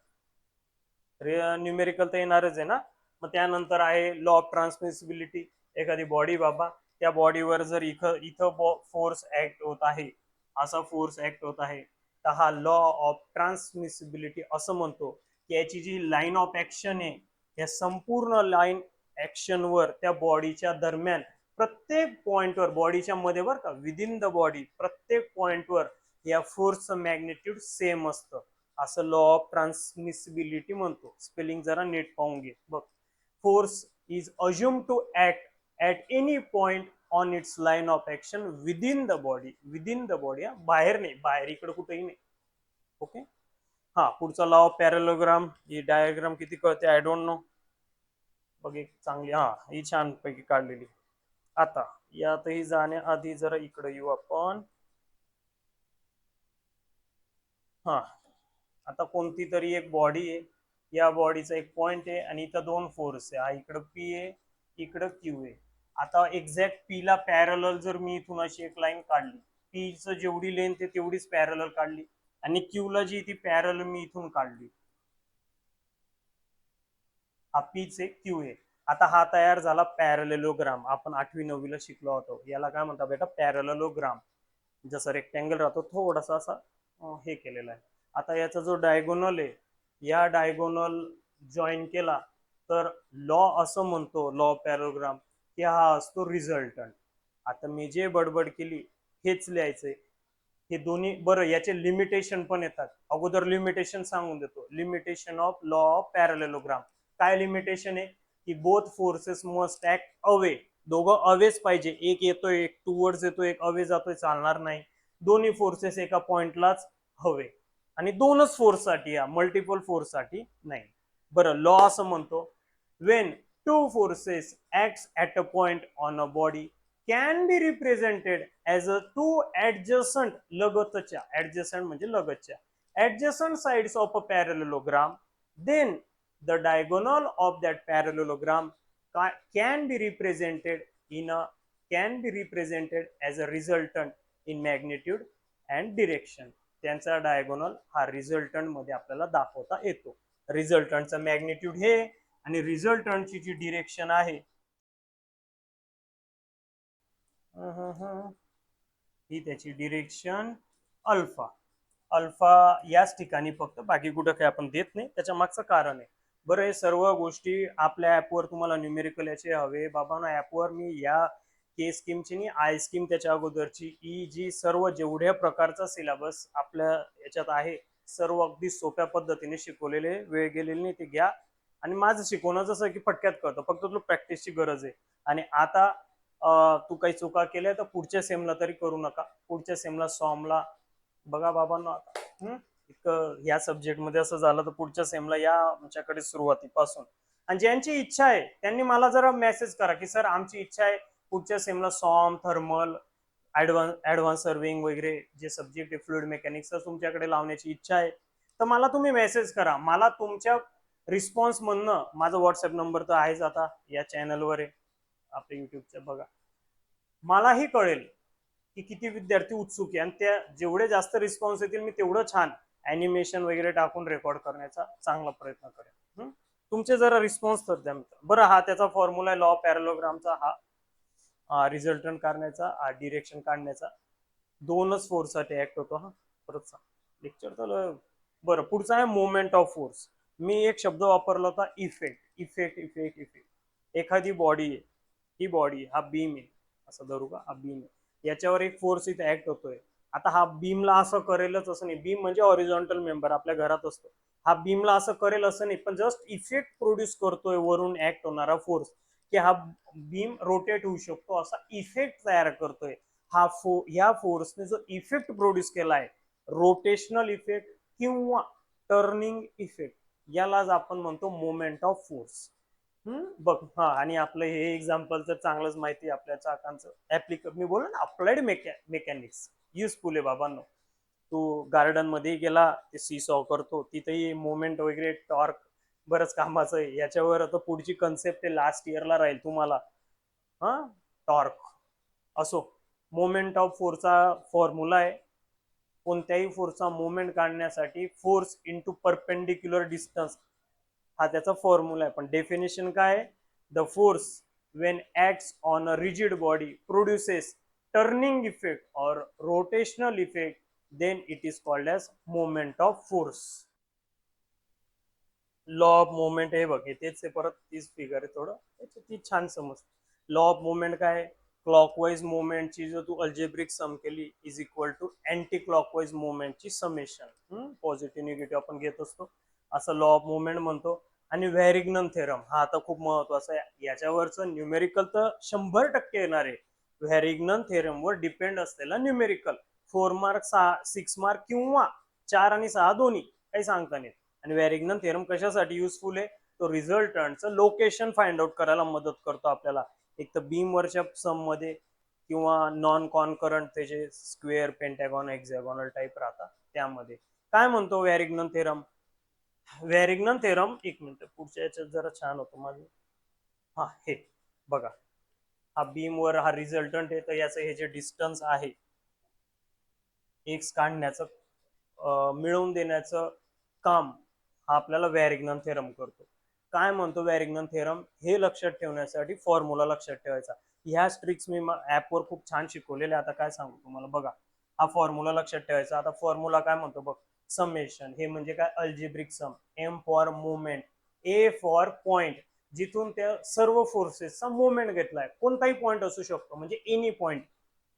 न्यूमेरिकल तर येणारच आहे ना. मग त्यानंतर आहे लॉ ऑफ ट्रान्समिसिबिलिटी. एखादी बॉडी बाबा, त्या बॉडीवर जर इथं इथं फोर्स ऍक्ट होत आहे, असा फोर्स ऍक्ट होत आहे, तर हा लॉ ऑफ ट्रान्समिसिबिलिटी असं म्हणतो की याची जी लाईन ऑफ ऍक्शन आहे, या संपूर्ण लाईन ऍक्शनवर त्या बॉडीच्या दरम्यान प्रत्येक पॉइंटवर, बॉडीच्या मध्ये बरं का, विदिन द बॉडी प्रत्येक पॉइंटवर या फोर्सचं मॅग्निट्यूड सेम असतं. असं लॉ ऑफ ट्रान्समिसिबिलिटी म्हणतो. स्पेलिंग जरा नीट पाहून घे बघ. Force is assume to act at any point on its line of action within the body. Within the body, बाहेर नाही, बाहेर इकडे कुठेही नाही. ओके. हा, पुढचा लॉ ऑफ पॅरलोग्राम. ही डायग्राम किती कळते आय डोंट नो. बघ एक चांगली, हा ही छान पैकी काढलेली. आता यातही जाण्याआधी जरा इकडे येऊ आपण. हा, आता कोणती तरी एक बॉडी आहे, या बॉडीचा एक पॉइंट आहे आणि इथं दोन फोर्स आहे. हा इकडं पी आहे, इकडं क्यू आहे. आता एक्झॅक्ट पी ला पॅरलल जर मी इथून अशी एक लाईन काढली, पी च जेवढी लेंथ आहे तेवढीच पॅरलल काढली, आणि क्यू ला जी ती पॅरलल मी इथून काढली, हा पीच आहे, क्यू आहे. आता हा तयार झाला पॅरलेलोग्राम. आपण 8वी 9वी ला शिकलो होतो, याला काय म्हणतात बेटा, पॅरलेलोग्राम. जसं रेक्टँगल राहतो थोडासा असा हे केलेला आहे. आता याचा जो डायगोनल आहे, या डायगोनल जॉईन केला तर लॉ असं म्हणतो, लॉ पॅरोग्राम, की हा असतो रिझल्टंट. आता मी जे बडबड केली हेच लिहायचंय. हे दोन्ही बरं, याचे लिमिटेशन पण येतात. अगोदर लिमिटेशन सांगून देतो. Limitation of law of parallelogram. काय लिमिटेशन आहे, की both forces must act away. दोघं अवेच पाहिजे. एक येतोय, एक टूवर्ड्स येतोय, एक अवे जातोय, चालणार नाही. दोन्ही फोर्सेस एका पॉइंटलाच हवे, आणि दोनच फोर्स साठी, या मल्टिपल फोर्स साठी नाही. बरं, लॉ असं म्हणतो, when two forces act at a point on a body can be represented as a two adjacent, लगतच्या, ऍडजसंट म्हणजे लगतच्या, adjacent sides of a parallelogram, then the diagonal of that parallelogram can be represented in a can be represented as a resultant in magnitude and direction. त्यांचा डायगोनल हा रिझल्टंट मध्ये आपल्याला दाखवता येतो. रिझल्टंटचा मॅग्निट्यूड हे आणि रिझल्टंटची जी डिरेक्शन आहे ही त्याची डिरेक्शन अल्फा. अल्फा याच ठिकाणी फक्त, बाकी कुठं काही आपण देत नाही. त्याच्या मागचं कारण आहे. बरं, हे सर्व गोष्टी आपल्या ऍपवर तुम्हाला न्यूमेरिकल याचे हवे बाबा ना, ऍपवर मी या के स्कीमची आणि आय स्कीम त्याच्या अगोदरची ई जी सर्व जेवढ्या प्रकारचा सिलेबस आपल्या याच्यात आहे सर्व अगदी सोप्या पद्धतीने शिकवलेले, वेळ गेलेली नाही ते घ्या. आणि माझं शिकवणं जसं की फटक्यात कळतं, फक्त तुला प्रॅक्टिसची गरज आहे. आणि आता तू काही चुका केल्या तर पुढच्या सेमला तरी करू नका. पुढच्या सेमला सॉमला बघा बाबांनो, आता या सब्जेक्ट मध्ये असं झालं तर पुढच्या सेमला या आमच्याकडे सुरुवातीपासून. आणि ज्यांची इच्छा आहे त्यांनी मला जरा मेसेज करा की सर आमची इच्छा आहे पुढच्या सेमला सॉम, थर्मल, ऍडव्हान्स सर्विंग वगैरे जे सब्जेक्ट आहे फ्लुइड मेकॅनिक्स तुमच्याकडे लावण्याची इच्छा आहे, तर मला तुम्ही मेसेज करा. मला तुमच्या रिस्पॉन्स म्हणणं, माझा व्हॉट्सअप नंबर तर आहेच आता या चॅनलवर आहे आपल्या युट्यूबच्या, बघा. मलाही कळेल की किती विद्यार्थी उत्सुक आहे, आणि त्या जेवढे जास्त रिस्पॉन्स येतील मी तेवढं छान अॅनिमेशन वगैरे टाकून रेकॉर्ड करण्याचा चांगला प्रयत्न करेन. तुमचे जरा रिस्पॉन्स तर द्या मित्र. बरं, हा त्याचा फॉर्म्युला आहे लॉ पॅरलोग्रामचा, हा रिझल्टंट काढण्याचा, हा डिरेक्शन काढण्याचा. दोनच फोर्ससाठी ऍक्ट होतो. हा परत लेक्चर तर बरं. पुढचा आहे मोमेंट ऑफ फोर्स. मी एक शब्द वापरला होता इफेक्ट. Effect effect effect. एखादी बॉडी आहे, ही बॉडी, हा बीम आहे असं धरू का, हा बीम आहे, याच्यावर एक फोर्स इथे ऍक्ट होतोय. आता हा बीमला असं करेलच असं नाही, बीम म्हणजे हॉरिझॉन्टल मेंबर आपल्या घरात असतो. हा बीमला असं करेल असं नाही, पण जस्ट इफेक्ट प्रोड्यूस करतोय वरून ऍक्ट होणारा फोर्स, की हा बीम रोटेट होऊ शकतो असा इफेक्ट तयार करतोय. ह्या फोर्सने जो इफेक्ट प्रोड्यूस केलाय, रोटेशनल इफेक्ट किंवा टर्निंग इफेक्ट, यालाच आपण म्हणतो मोमेंट ऑफ फोर्स. बघ, हा आणि आपलं हे एक्झाम्पल तर चांगलंच माहिती आहे आपल्या चाकांचं मी बोललो ना, अप्लाइड मेकॅनिक्स युजफुल आहे बाबांनो. तू गार्डन मध्ये गेला ते सी सॉ करतो, तिथेही मोमेंट वगैरे टॉर्क बरंच कामाचं आहे. याच्यावर आता पुढची कन्सेप्ट आहे, लास्ट इयरला राहील तुम्हाला. हा, टॉर्क असो. मोमेंट ऑफ फोर्सचा फॉर्म्युला आहे, कोणत्याही फोर्सचा मोमेंट काढण्यासाठी फोर्स इंटू परपेंडिक्युलर डिस्टन्स, हा त्याचा फॉर्म्युला आहे. पण डेफिनेशन काय आहे? The force when acts on a rigid body produces turning effect or rotational effect, then it is called as moment of force. Law of moment हे बघ, तेच परत तीच फिगर आहे, थोडं ती छान समज. लॉ ऑफ मोमेंट काय? क्लॉकवाईज मोमेंटची जर तू अल्जेब्रिक सम केली is equal to anticlockwise मोमेंटची समेशन. पॉझिटिव्ह निगेटिव्ह आपण घेत असतो, असं लॉ ऑफ मोमेंट म्हणतो. आणि व्हॅरिग्नन थेरम हा आता खूप महत्वाचा आहे. याच्यावरचं न्यूमेरिकल तर 100% येणार आहे. व्हॅरिग्नन थेरम वर डिपेंड असलेला न्यूमेरिकल 4 मार्क, 6 मार्क किंवा 4 आणि 6 दोन्ही, काही सांगता नाही. आणि व्हॅरिग्नन थेरम कशासाठी युजफुल आहे? तो रिझल्टंटचं लोकेशन फाइंड आउट करायला मदत करतो आपल्याला. एक तर बीम वरच्या सम मध्ये किंवा नॉन कॉन्करंट त्याचे स्क्वेअर, पेंटॅगॉन, हेक्सागोनल टाइप राहतात त्यामध्ये. काय म्हणतो व्हॅरिग्नन थेरम? व्हॅरिग्नन थेरम, एक मिनिट, पुढच्या याच्यात जरा छान होतो माझं. हा, हे बघा, हा बीम वर हा रिझल्टंट आहे, तर याचं हे जे डिस्टन्स आहे एक्स काढण्याचं, मिळवून देण्याचं काम हा आपल्याला व्हॅरिग्नन थेरम करतो. काय म्हणतो व्हॅरिग्नन थेरम हे लक्षात ठेवण्यासाठी फॉर्म्युला लक्षात ठेवायचा. ह्या ट्रिक्स मी ऍपवर खूप छान शिकवलेले, आता काय सांगू तुम्हाला. बघा, हा फॉर्म्युला लक्षात ठेवायचा. आता फॉर्म्युला काय म्हणतो बघ, समेशन हे म्हणजे काय? Algebraic sum. M for moment, A for point, जिथून त्या सर्व फोर्सेसचा मोमेंट घेतलाय, कोणताही पॉइंट असू शकतो, म्हणजे any point,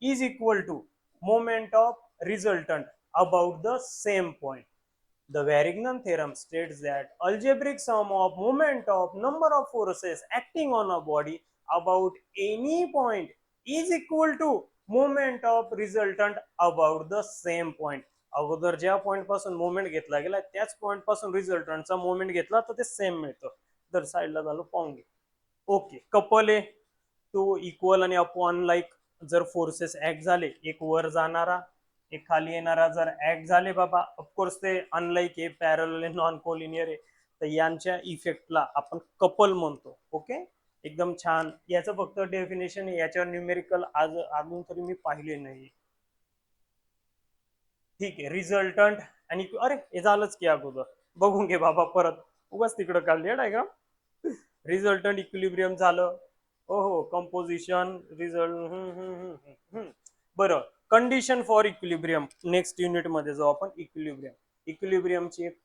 is equal to moment of resultant about the same point. The Varignon theorem states that algebraic sum of moment of number of forces acting on a body about any point is equal to moment of resultant about the same point. अगोदर ज्या पॉइंट पासून मोमेंट घेतला गेला त्याच पॉइंट पासून रिझल्टंटचा मोमेंट घेतला तर ते सेम मिळतं. तर साईडला झालं पाहून घे. ओके, कपल आहे तो इक्वल आणि अपॉन लाईक जर फोर्सेस ऍक्ट झाले, एक वर जाणारा एक खाली येणारा जर ऍक्ट झाले बाबा, ऑफकोर्स ते अनलाईक आहे, पॅरलल आहे, नॉन कोलिनियर आहे, तर यांच्या इफेक्टला आपण कपल म्हणतो. ओके, एकदम छान. याचं फक्त डेफिनेशन आहे, याच्यावर न्यूमेरिकल अजून तरी मी पाहिले नाही. ठीक आहे, रिझल्टंट आणि अरे हे झालंच की अगोदर, बघून घे बाबा परत, उगाच तिकडं काढली डायग्राम. रिझल्टंट इक्विलिब्रियम झालं. हो हो, कंपोजिशन रिझल्ट. बरं, condition for equilibrium next unit मध्ये जाऊ आपण. इक्विलिब्रियम, इक्विलिब्रियमची एक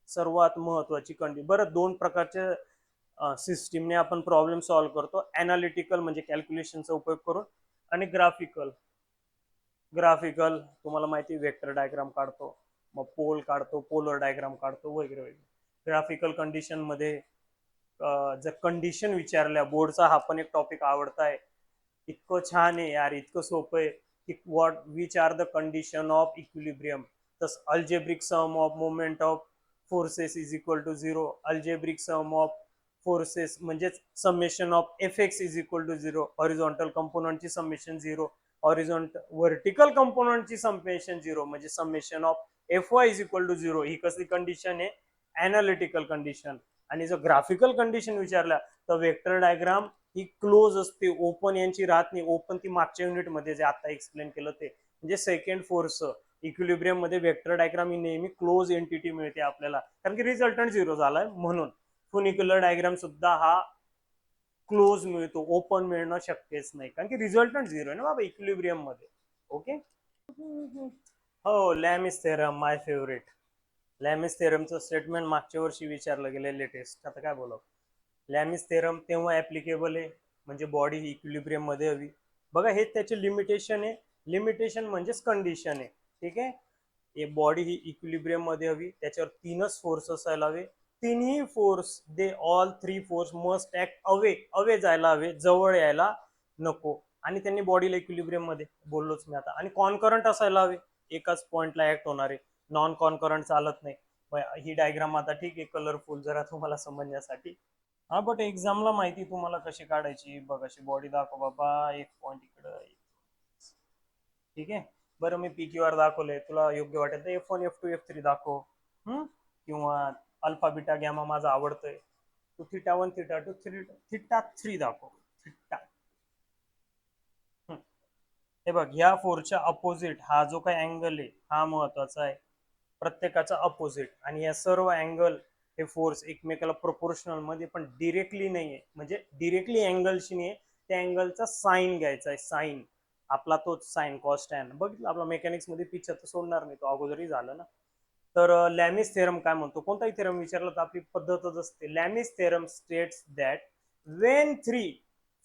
सर्वात महत्वाची कंडिशन. बरं, दोन प्रकारच्या सिस्टीमने आपण प्रॉब्लेम सॉल्व्ह करतो. अनालिटिकल म्हणजे कॅल्क्युलेशनचा उपयोग करून, आणि ग्राफिकल. ग्राफिकल तुम्हाला माहिती, वेक्टर डायग्राम काढतो, मग पोल काढतो, पोलर डायग्राम काढतो, वगैरे वगैरे. ग्राफिकल कंडिशन मध्ये जर कंडिशन विचारल्या, बोर्डचा हा पण एक टॉपिक आवडताय, इतकं छान आहे यार, इतकं सोपं आहे की what which are the condition of equilibrium. तस algebraic sum of moment of forces is equal to zero. Algebraic sum of forces म्हणजेच summation of F X is equal to zero. Horizontal कंपोनंटची समेशन झिरो. हॉरिझॉन्टल व्हर्टिकल कंपोनंटची समेशन झिरो, म्हणजे summation of F Y is equal to zero. ही कसली कंडिशन आहे? Analytical condition. आणि जर ग्राफिकल कंडिशन विचारल्या तर वेक्टर डायग्राम ही क्लोज असते, ओपन यांची राहत नाही. ओपन ती मागच्या युनिट मध्ये जे आता एक्सप्लेन केलं ते, म्हणजे सेकंड फोर्स. इक्विलिब्रियम मध्ये वेक्टर डायग्राम ही नेहमी क्लोज एंटिटी मिळते आपल्याला, कारण की रिझल्टंट झिरो झालाय म्हणून. फुनिक्युलर डायग्राम सुद्धा हा क्लोज मिळतो, ओपन मिळणं शक्यच नाही, कारण की रिझल्टंट झिरो आहे ना बाबा इक्विलिब्रियम मध्ये. ओके. हो, लॅमिस थेरम माय फेवरेट. लॅमिस थेरमचं स्टेटमेंट मागच्या वर्षी विचारलं गेलं लेटेस्ट, आता काय बोलावं. लॅमिस थेरम तेव्हा ऍप्लिकेबल आहे म्हणजे बॉडी ही इक्विलिब्रियम मध्ये हवी. बघा, हे त्याचे लिमिटेशन आहे. लिमिटेशन म्हणजेच कंडिशन आहे. ठीक आहे, हे बॉडी ही इक्विलिब्रियम मध्ये हवी, त्याच्यावर तीनच फोर्स असायला हवे. तिन्ही force, they all three force must act away. Away जायला हवे, जवळ यायला नको. आणि त्यांनी बॉडीला इक्विलिब्रियम मध्ये, बोललोच मी आता. आणि कॉन्करंट असायला हवे, एकाच पॉइंटला ऍक्ट होणारे. नॉन कॉन्करंट चालत नाही. ही डायग्राम आता ठीक आहे कलरफुल जरा तुम्हाला समजण्यासाठी. हा, बट एक्झामला माहिती तुम्हाला कशी काढायची. बघ, अशी बॉडी दाखव बाबा, एक पॉइंट इकडं. ठीक आहे, बरं मी पी क्यू आर दाखवले, तुला योग्य वाटेल तर F1 F2 F3 दाखव. किंवा अल्फा बीटा गॅमा माझा आवडतोय, तू θ1 θ2 θ3 दाखव. थिटा. हे बघ, ह्या फोरच्या अपोजिट हा जो काही अँगल आहे हा महत्वाचा आहे, प्रत्येकाचा अपोजिट. आणि या सर्व अँगल हे फोर्स एकमेकाला प्रोपोर्शनल मध्ये, पण डिरेक्टली नाहीये, म्हणजे डिरेक्टली अँगलशी नाहीये. त्या अँगलचा साईन घ्यायचा आहे, साईन. आपला तोच साईन कॉस टॅन बघितलं आपला मेकॅनिक्स मध्ये, पिक्चर तर सोडणार नाही, तो अगोदरही झालं ना. तर लॅमिस थेरम काय म्हणतो, कोणताही थेरम विचारला तर आपली पद्धतच असते. Lami's theorem states that when three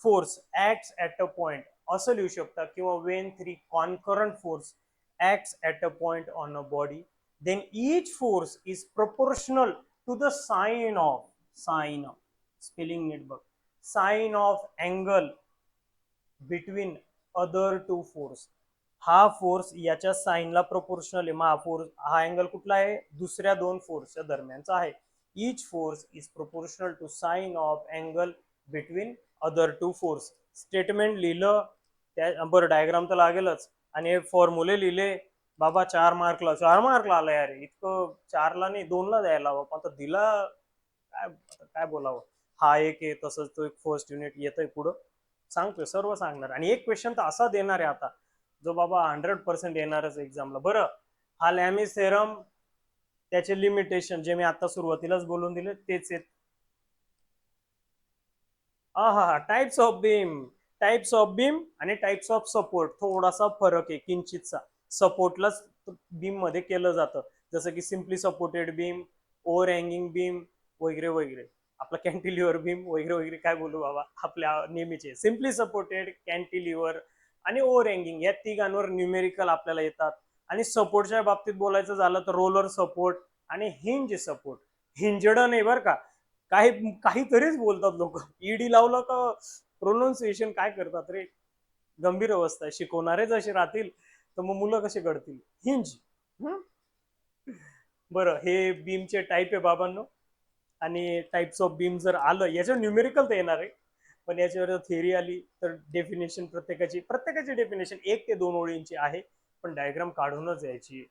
force acts at a point, असं लिहू शकता, किंवा when three concurrent force acts at a point on a body, then each force is proportional to the sine of spelling नीट बघ, sine of angle between other two force. हा फोर्स याच्या साईनला प्रोपोर्शनल आहे. मग फोर्स, हा अँगल कुठला आहे? दुसऱ्या दोन फोर्सच्या दरम्यानचा आहे. Each force is proportional to sine of angle between other two force. Statement लिहिलं त्या, बरं डायग्राम तर लागेलच, आणि फॉर्म्युले लिहिले बाबा. 4 मार्कला, 4 मार्कला आला यार, इतकं 4ला नाही 2ला द्यायला हवं, आता दिला. काय बोलावं. हा एक आहे, तसंच तो एक फर्स्ट युनिट येतोय पुढं, सांगतोय सर्व सांगणार. आणि एक क्वेश्चन तर असा देणार आहे आता जो बाबा 100% येणारच एक्झामला. बरं, हा लॅमिस थेरम, त्याचे लिमिटेशन जे मी आता सुरुवातीलाच बोलून दिले तेच आहेत. हा, types of beam. Types of beam आणि टाइप्स ऑफ सपोर्ट थोडासा फरक आहे किंचितचा. सपोर्टलाच बीम मध्ये केलं जातं, जसं की simply supported beam, over hanging beam, वगैरे वगैरे. आपला कॅन्टिलिव्हर बीम, वगैरे वगैरे. काय बोलू बाबा, आपल्या नेहमीचे सिम्पली सपोर्टेड, कॅन्टिलिव्हर आणि ओव्हर हँगिंग, या तिघांवर न्यूमेरिकल आपल्याला येतात. आणि सपोर्टच्या बाबतीत बोलायचं झालं तर रोलर सपोर्ट आणि हिंज सपोर्ट. हिंजड नाही बरं का, काही काहीतरीच बोलतात लोक. ईडी लावलं का प्रोनाऊन्सिएशन काय करतात रे. गंभीर अवस्था आहे, शिकवणारेच असे राहतील तर मग मुलं कसे घडतील. हिंज. बरं, हे बीमचे टाईप आहे बाबांनो. आणि टाइप्स ऑफ बीम जर आलं, याच्यावर न्यूमेरिकल तर येणार आहे, पण याच्यावर थेअरी आली तर डेफिनेशन प्रत्येकाची डेफिनेशन 1 ते 2 ओळींची आहे, पण डायग्राम काढूनच यायची.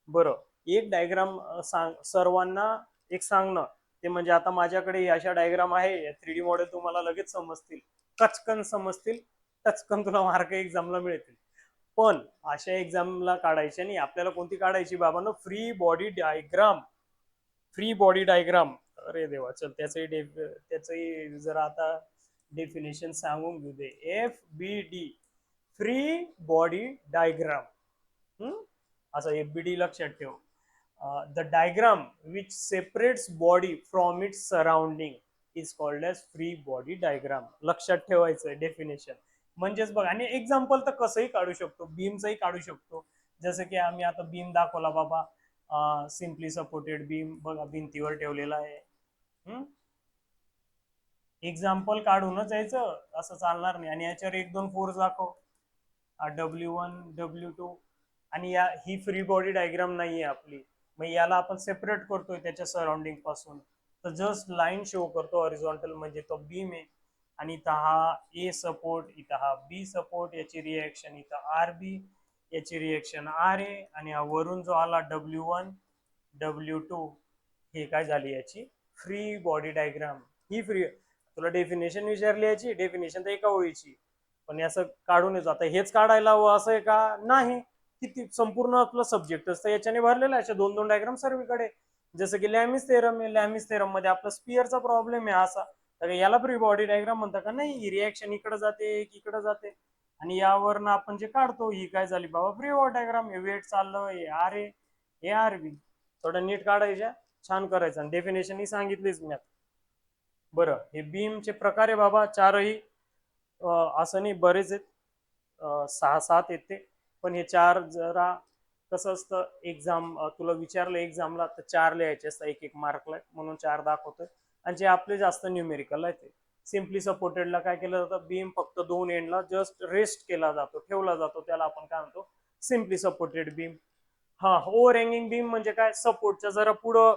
बरं, एक डायग्राम सांग सर्वांना, एक सांगणं. ते म्हणजे आता माझ्याकडे अशा डायग्राम आहे, 3D मॉडेल तुम्हाला लगेच समजतील, कचकन समजतील, टचकन तुला मार्क एक्झामला मिळतील. पण अशा एक्झामला काढायच्या नाही, आपल्याला कोणती काढायची बाबांनो, free body diagram. Free body diagram, अरे देवा, चल त्याचंही जरा आता डेफिनेशन सांगून घेऊ दे. FBD, free body diagram. असं FBD लक्षात ठेव. The diagram which separates body from its surrounding is called as free body diagram. लक्षात ठेवायचं डेफिनेशन. म्हणजेच बघ, आणि एक्झाम्पल तर कसंही काढू शकतो, बीमचंही काढू शकतो. जसं की आम्ही आता बीम दाखवला बाबा, सिम्पली सपोर्टेड बीम बघा भिंतीवर ठेवलेला आहे. एक्झाम्पल काढूनच यायचं, असं चालणार नाही. आणि याच्यावर 1-2 फोर्स दाखव, W1 W2. आणि ही फ्री बॉडी डायग्राम नाहीये आपली, मग याला आपण सेपरेट करतोय त्याच्या सराउंडिंग पासून. तर जस्ट लाईन शो करतो हॉरिझॉन्टल, म्हणजे तो बीम आहे. आणि इथं हा A सपोर्ट, इथं हा B सपोर्ट, याची रिएक्शन इथं RB, याची रिएक्शन RA, आणि हा वरून जो आला W1 W2, हे काय झाली याची फ्री बॉडी डायग्राम. ही फ्री, तुला डेफिनेशन विचारली याची, डेफिनेशन तर एका ओळीची, पण असं काढून येतो. आता हेच काढायला हवं असं आहे का? नाही. किती संपूर्ण आपलं सब्जेक्ट असतं याच्याने भरलेलं आहे, अशा 2-2 डायग्राम सर्वीकडे. जसं की लॅमिस थेरम आहे, लॅमिस थेरम मध्ये आपला स्पियरचा प्रॉब्लेम आहे असा, तर याला फ्री बॉडी डायग्राम म्हणतात का? नाही, रिएक्शन इकडे जाते, इकडे जाते. आणि यावरनं आपण जे काढतो, ही काय झाली बाबा फ्री बॉडी डायग्राम. हे वेट चाललं, हे RA, हे RB. थोडं नीट काढायच्या, छान करायचं. आणि डेफिनेशन ही सांगितलीच मी आता. बरं, हे बीमचे प्रकार आहे बाबा चारही, असं नाही बरेच आहेत, 6-7 येते. पण हे 4 जरा कसं असतं, एक्झाम तुला विचारलं एक्झामला तर 4 लिहायचे असतात, 1-1 मार्कला, म्हणून 4 दाखवतोय. आणि जे आपले जास्त न्यूमेरिकल आहे ते सिम्पली सपोर्टेडला काय केलं जातं, बीम फक्त 2 एंडला जस्ट रेस्ट केला जातो, ठेवला जातो, त्याला आपण काय म्हणतो, सिम्पली सपोर्टेड बीम. हा, ओव्हर हँगिंग बीम म्हणजे काय, सपोर्टच्या जरा पुढं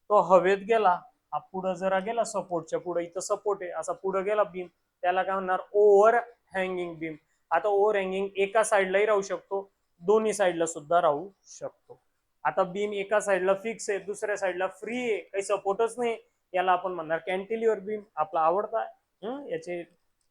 तो हवेत गेला, हा पुढं जरा गेला, सपोर्टच्या पुढे, इथं सपोर्ट आहे, असा पुढे गेला बीम, त्याला काय म्हणणार, ओव्हर हँगिंग बीम. आता ओव्हर हँगिंग एका साईडलाही राहू शकतो, दोन्ही साईडला सुद्धा राहू शकतो. आता बीम एका साईडला फिक्स आहे, दुसऱ्या साईडला फ्री आहे, काही सपोर्टच नाही, याला आपण म्हणणार कॅन्टिलिव्हर बीम. आपला आवडता याचे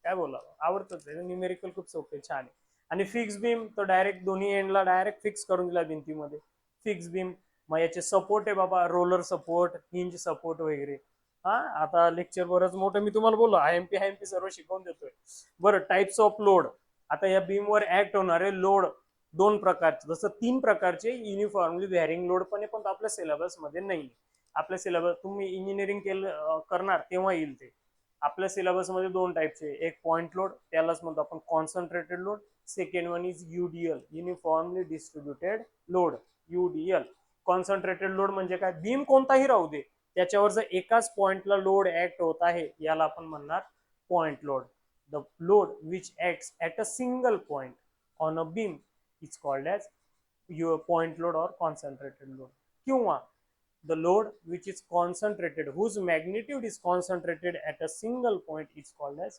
काय बोला, आवडतच आहे, न्यूमेरिकल खूप सोपे, छान आहे. आणि फिक्स बीम तो डायरेक्ट दोन्ही एंडला डायरेक्ट फिक्स करून दिला भिंतीमध्ये, फिक्स बीम. मग याचे सपोर्ट आहे बाबा, रोलर सपोर्ट, हिंज सपोर्ट वगैरे. हा, आता लेक्चर बरंच मोठं मी तुम्हाला बोललो, IMP सर्व शिकवून देतोय. बरं, टाइप्स ऑफ लोड. आता या बीमवर ऍक्ट होणारे लोड 2 प्रकारचे, जसं 3 प्रकारचे युनिफॉर्मली व्हॅरिंग लोड पण आहे, पण आपल्या सिलेबस मध्ये नाही. आपल्या सिलेबस तुम्ही इंजिनिअरिंग करणार तेव्हा येईल ते. आपल्या सिलेबस मध्ये 2 टाईपचे, एक पॉइंट लोड, त्यालाच म्हणतो आपण concentrated load. Second one is UDL, uniformly distributed load, UDL. Concentrated load म्हणजे काय, बीम कोणताही राहू दे, त्याच्यावर जर एकाच पॉइंटला लोड ऍक्ट होत आहे, याला आपण म्हणणार point load. The load which acts at a single point on a beam is called as your point load और कॉन्सन्ट्रेटेड लोड. किंवा the load which is concentrated, whose magnitude is concentrated at a single point is called as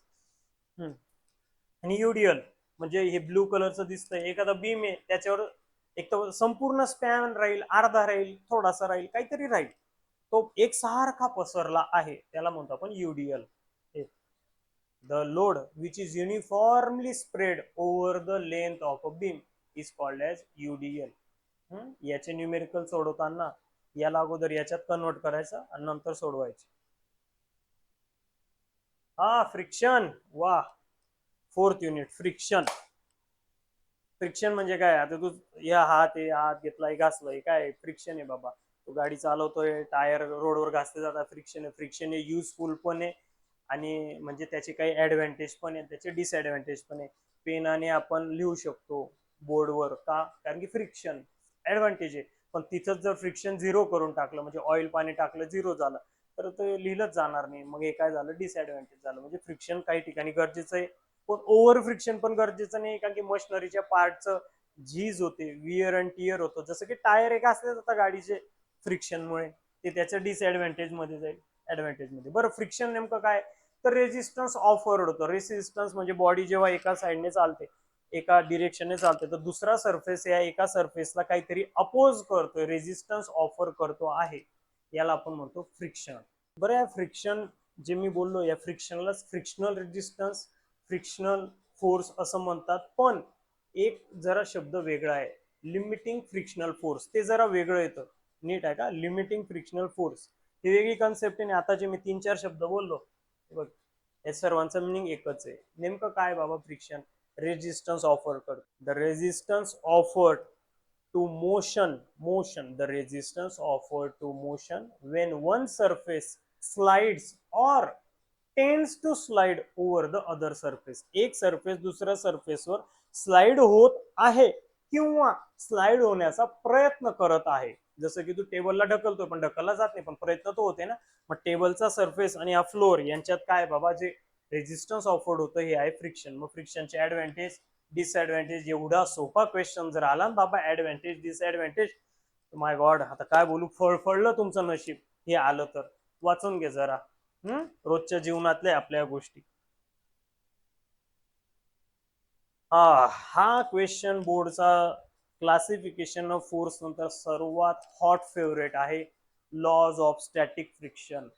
आणि UDL म्हणजे हे ब्लू कलरचं दिसतंय, एखादा बीम आहे त्याच्यावर एक तर संपूर्ण स्पॅन राहील, अर्धा राहील, थोडासा राहील, काहीतरी राहील, तो एकसारखा पसरला आहे, त्याला म्हणतो आपण UDL. The load which is uniformly spread over the length of a beam is called as UDL. याचे न्यूमेरिकल सोडवताना याला अगोदर याच्यात कन्वर्ट करायचं आणि नंतर सोडवायचे. हा, फ्रिक्शन, वा, 4th युनिट, फ्रिक्शन. फ्रिक्शन म्हणजे काय, आता तू या हात घेतलाय, घासलाय, काय फ्रिक्शन आहे बाबा. तू गाडी चालवतोय, टायर रोडवर घासले जातात, फ्रिक्शन आहे. फ्रिक्शन हे युजफुल पण आहे, आणि म्हणजे त्याचे काही ऍडव्हान्टेज पण आहे, त्याचे डिसएडव्हान्टेज पण आहे. पेनाने आपण लिहू शकतो बोर्डवर, का, कारण की फ्रिक्शन ऍडव्हान्टेज आहे. पण तिथंच जर फ्रिक्शन 0 करून टाकलं, म्हणजे ऑइल पाणी टाकलं 0 झालं, तर ते लिहिलंच जाणार नाही, मग हे काय झालं, डिसएडव्हान्टेज झालं. म्हणजे फ्रिक्शन काही ठिकाणी गरजेचं आहे, पण ओव्हर फ्रिक्शन पण गरजेचं नाही, कारण की मशिनरीच्या पार्टचं झीज होते, विअर अँड टिअर होतो. जसं की टायर एक असले जातात गाडीचे, फ्रिक्शनमुळे ते त्याच्या डिसएडव्हान्टेज मध्ये जाईल, ऍडव्हान्टेज मध्ये. बरं, फ्रिक्शन नेमकं काय, तर रेजिस्टन्स ऑफर्ड होतो. रेजिस्टन्स म्हणजे बॉडी जेव्हा एका साईडने चालते, एका डिरेक्शनने चालते, तर दुसरा सरफेस या एका सरफेसला काहीतरी अपोज करतोय, रेजिस्टन्स ऑफर करतो आहे, याला आपण म्हणतो फ्रिक्शन. बरं, या फ्रिक्शन जे मी बोललो, या फ्रिक्शनला फ्रिक्शनल रेजिस्टन्स, फ्रिक्शनल फोर्स असं म्हणतात. पण एक जरा शब्द वेगळा आहे, लिमिटिंग फ्रिक्शनल फोर्स, ते जरा वेगळं येतं. नीट आहे का? लिमिटिंग फ्रिक्शनल फोर्स ही वेगळी कन्सेप्ट आहे. आता जे मी 3-4 शब्द बोललो बघ, या सर्वांचा मिनिंग एकच आहे. नेमकं काय बाबा? फ्रिक्शन रेजिस्टन्स ऑफर करतो. The resistance offered to motion, the resistance offered to motion when one surface slides or tends to slide over the other surface. एक सरफेस दुसऱ्या सरफेसवर स्लाइड होत आहे किंवा स्लाइड होण्याचा प्रयत्न करत आहे. जसं की तू टेबलला ढकलतोय पण ढकलला जात नाही, पण प्रयत्न तो होते ना. मग टेबलचा सरफेस आणि हा फ्लोअर यांच्यात काय बाबा, जे रेजिस्टन्स ऑफर्ड होतं हे आहे फ्रिक्शन. मग फ्रिक्शनचे ऍडव्हान्टेज डिसएडव्हान्टेज, एवढा सोपा क्वेश्चन जर आला ना बाबा, ऍडव्हान्टेज डिसएडव्हान्टेज, माय गॉड, आता काय बोलू, फळफळलं तुमचं नशीब हे आलं तर. वाचून घे जरा रोजच्या जीवनातल्या आपल्या गोष्टी. हा क्वेश्चन बोर्डचा क्लासिफिकेशन ऑफ फोर्स नंतर सर्वात हॉट फेवरेट आहे, लॉज ऑफ स्टॅटिक फ्रिक्शन.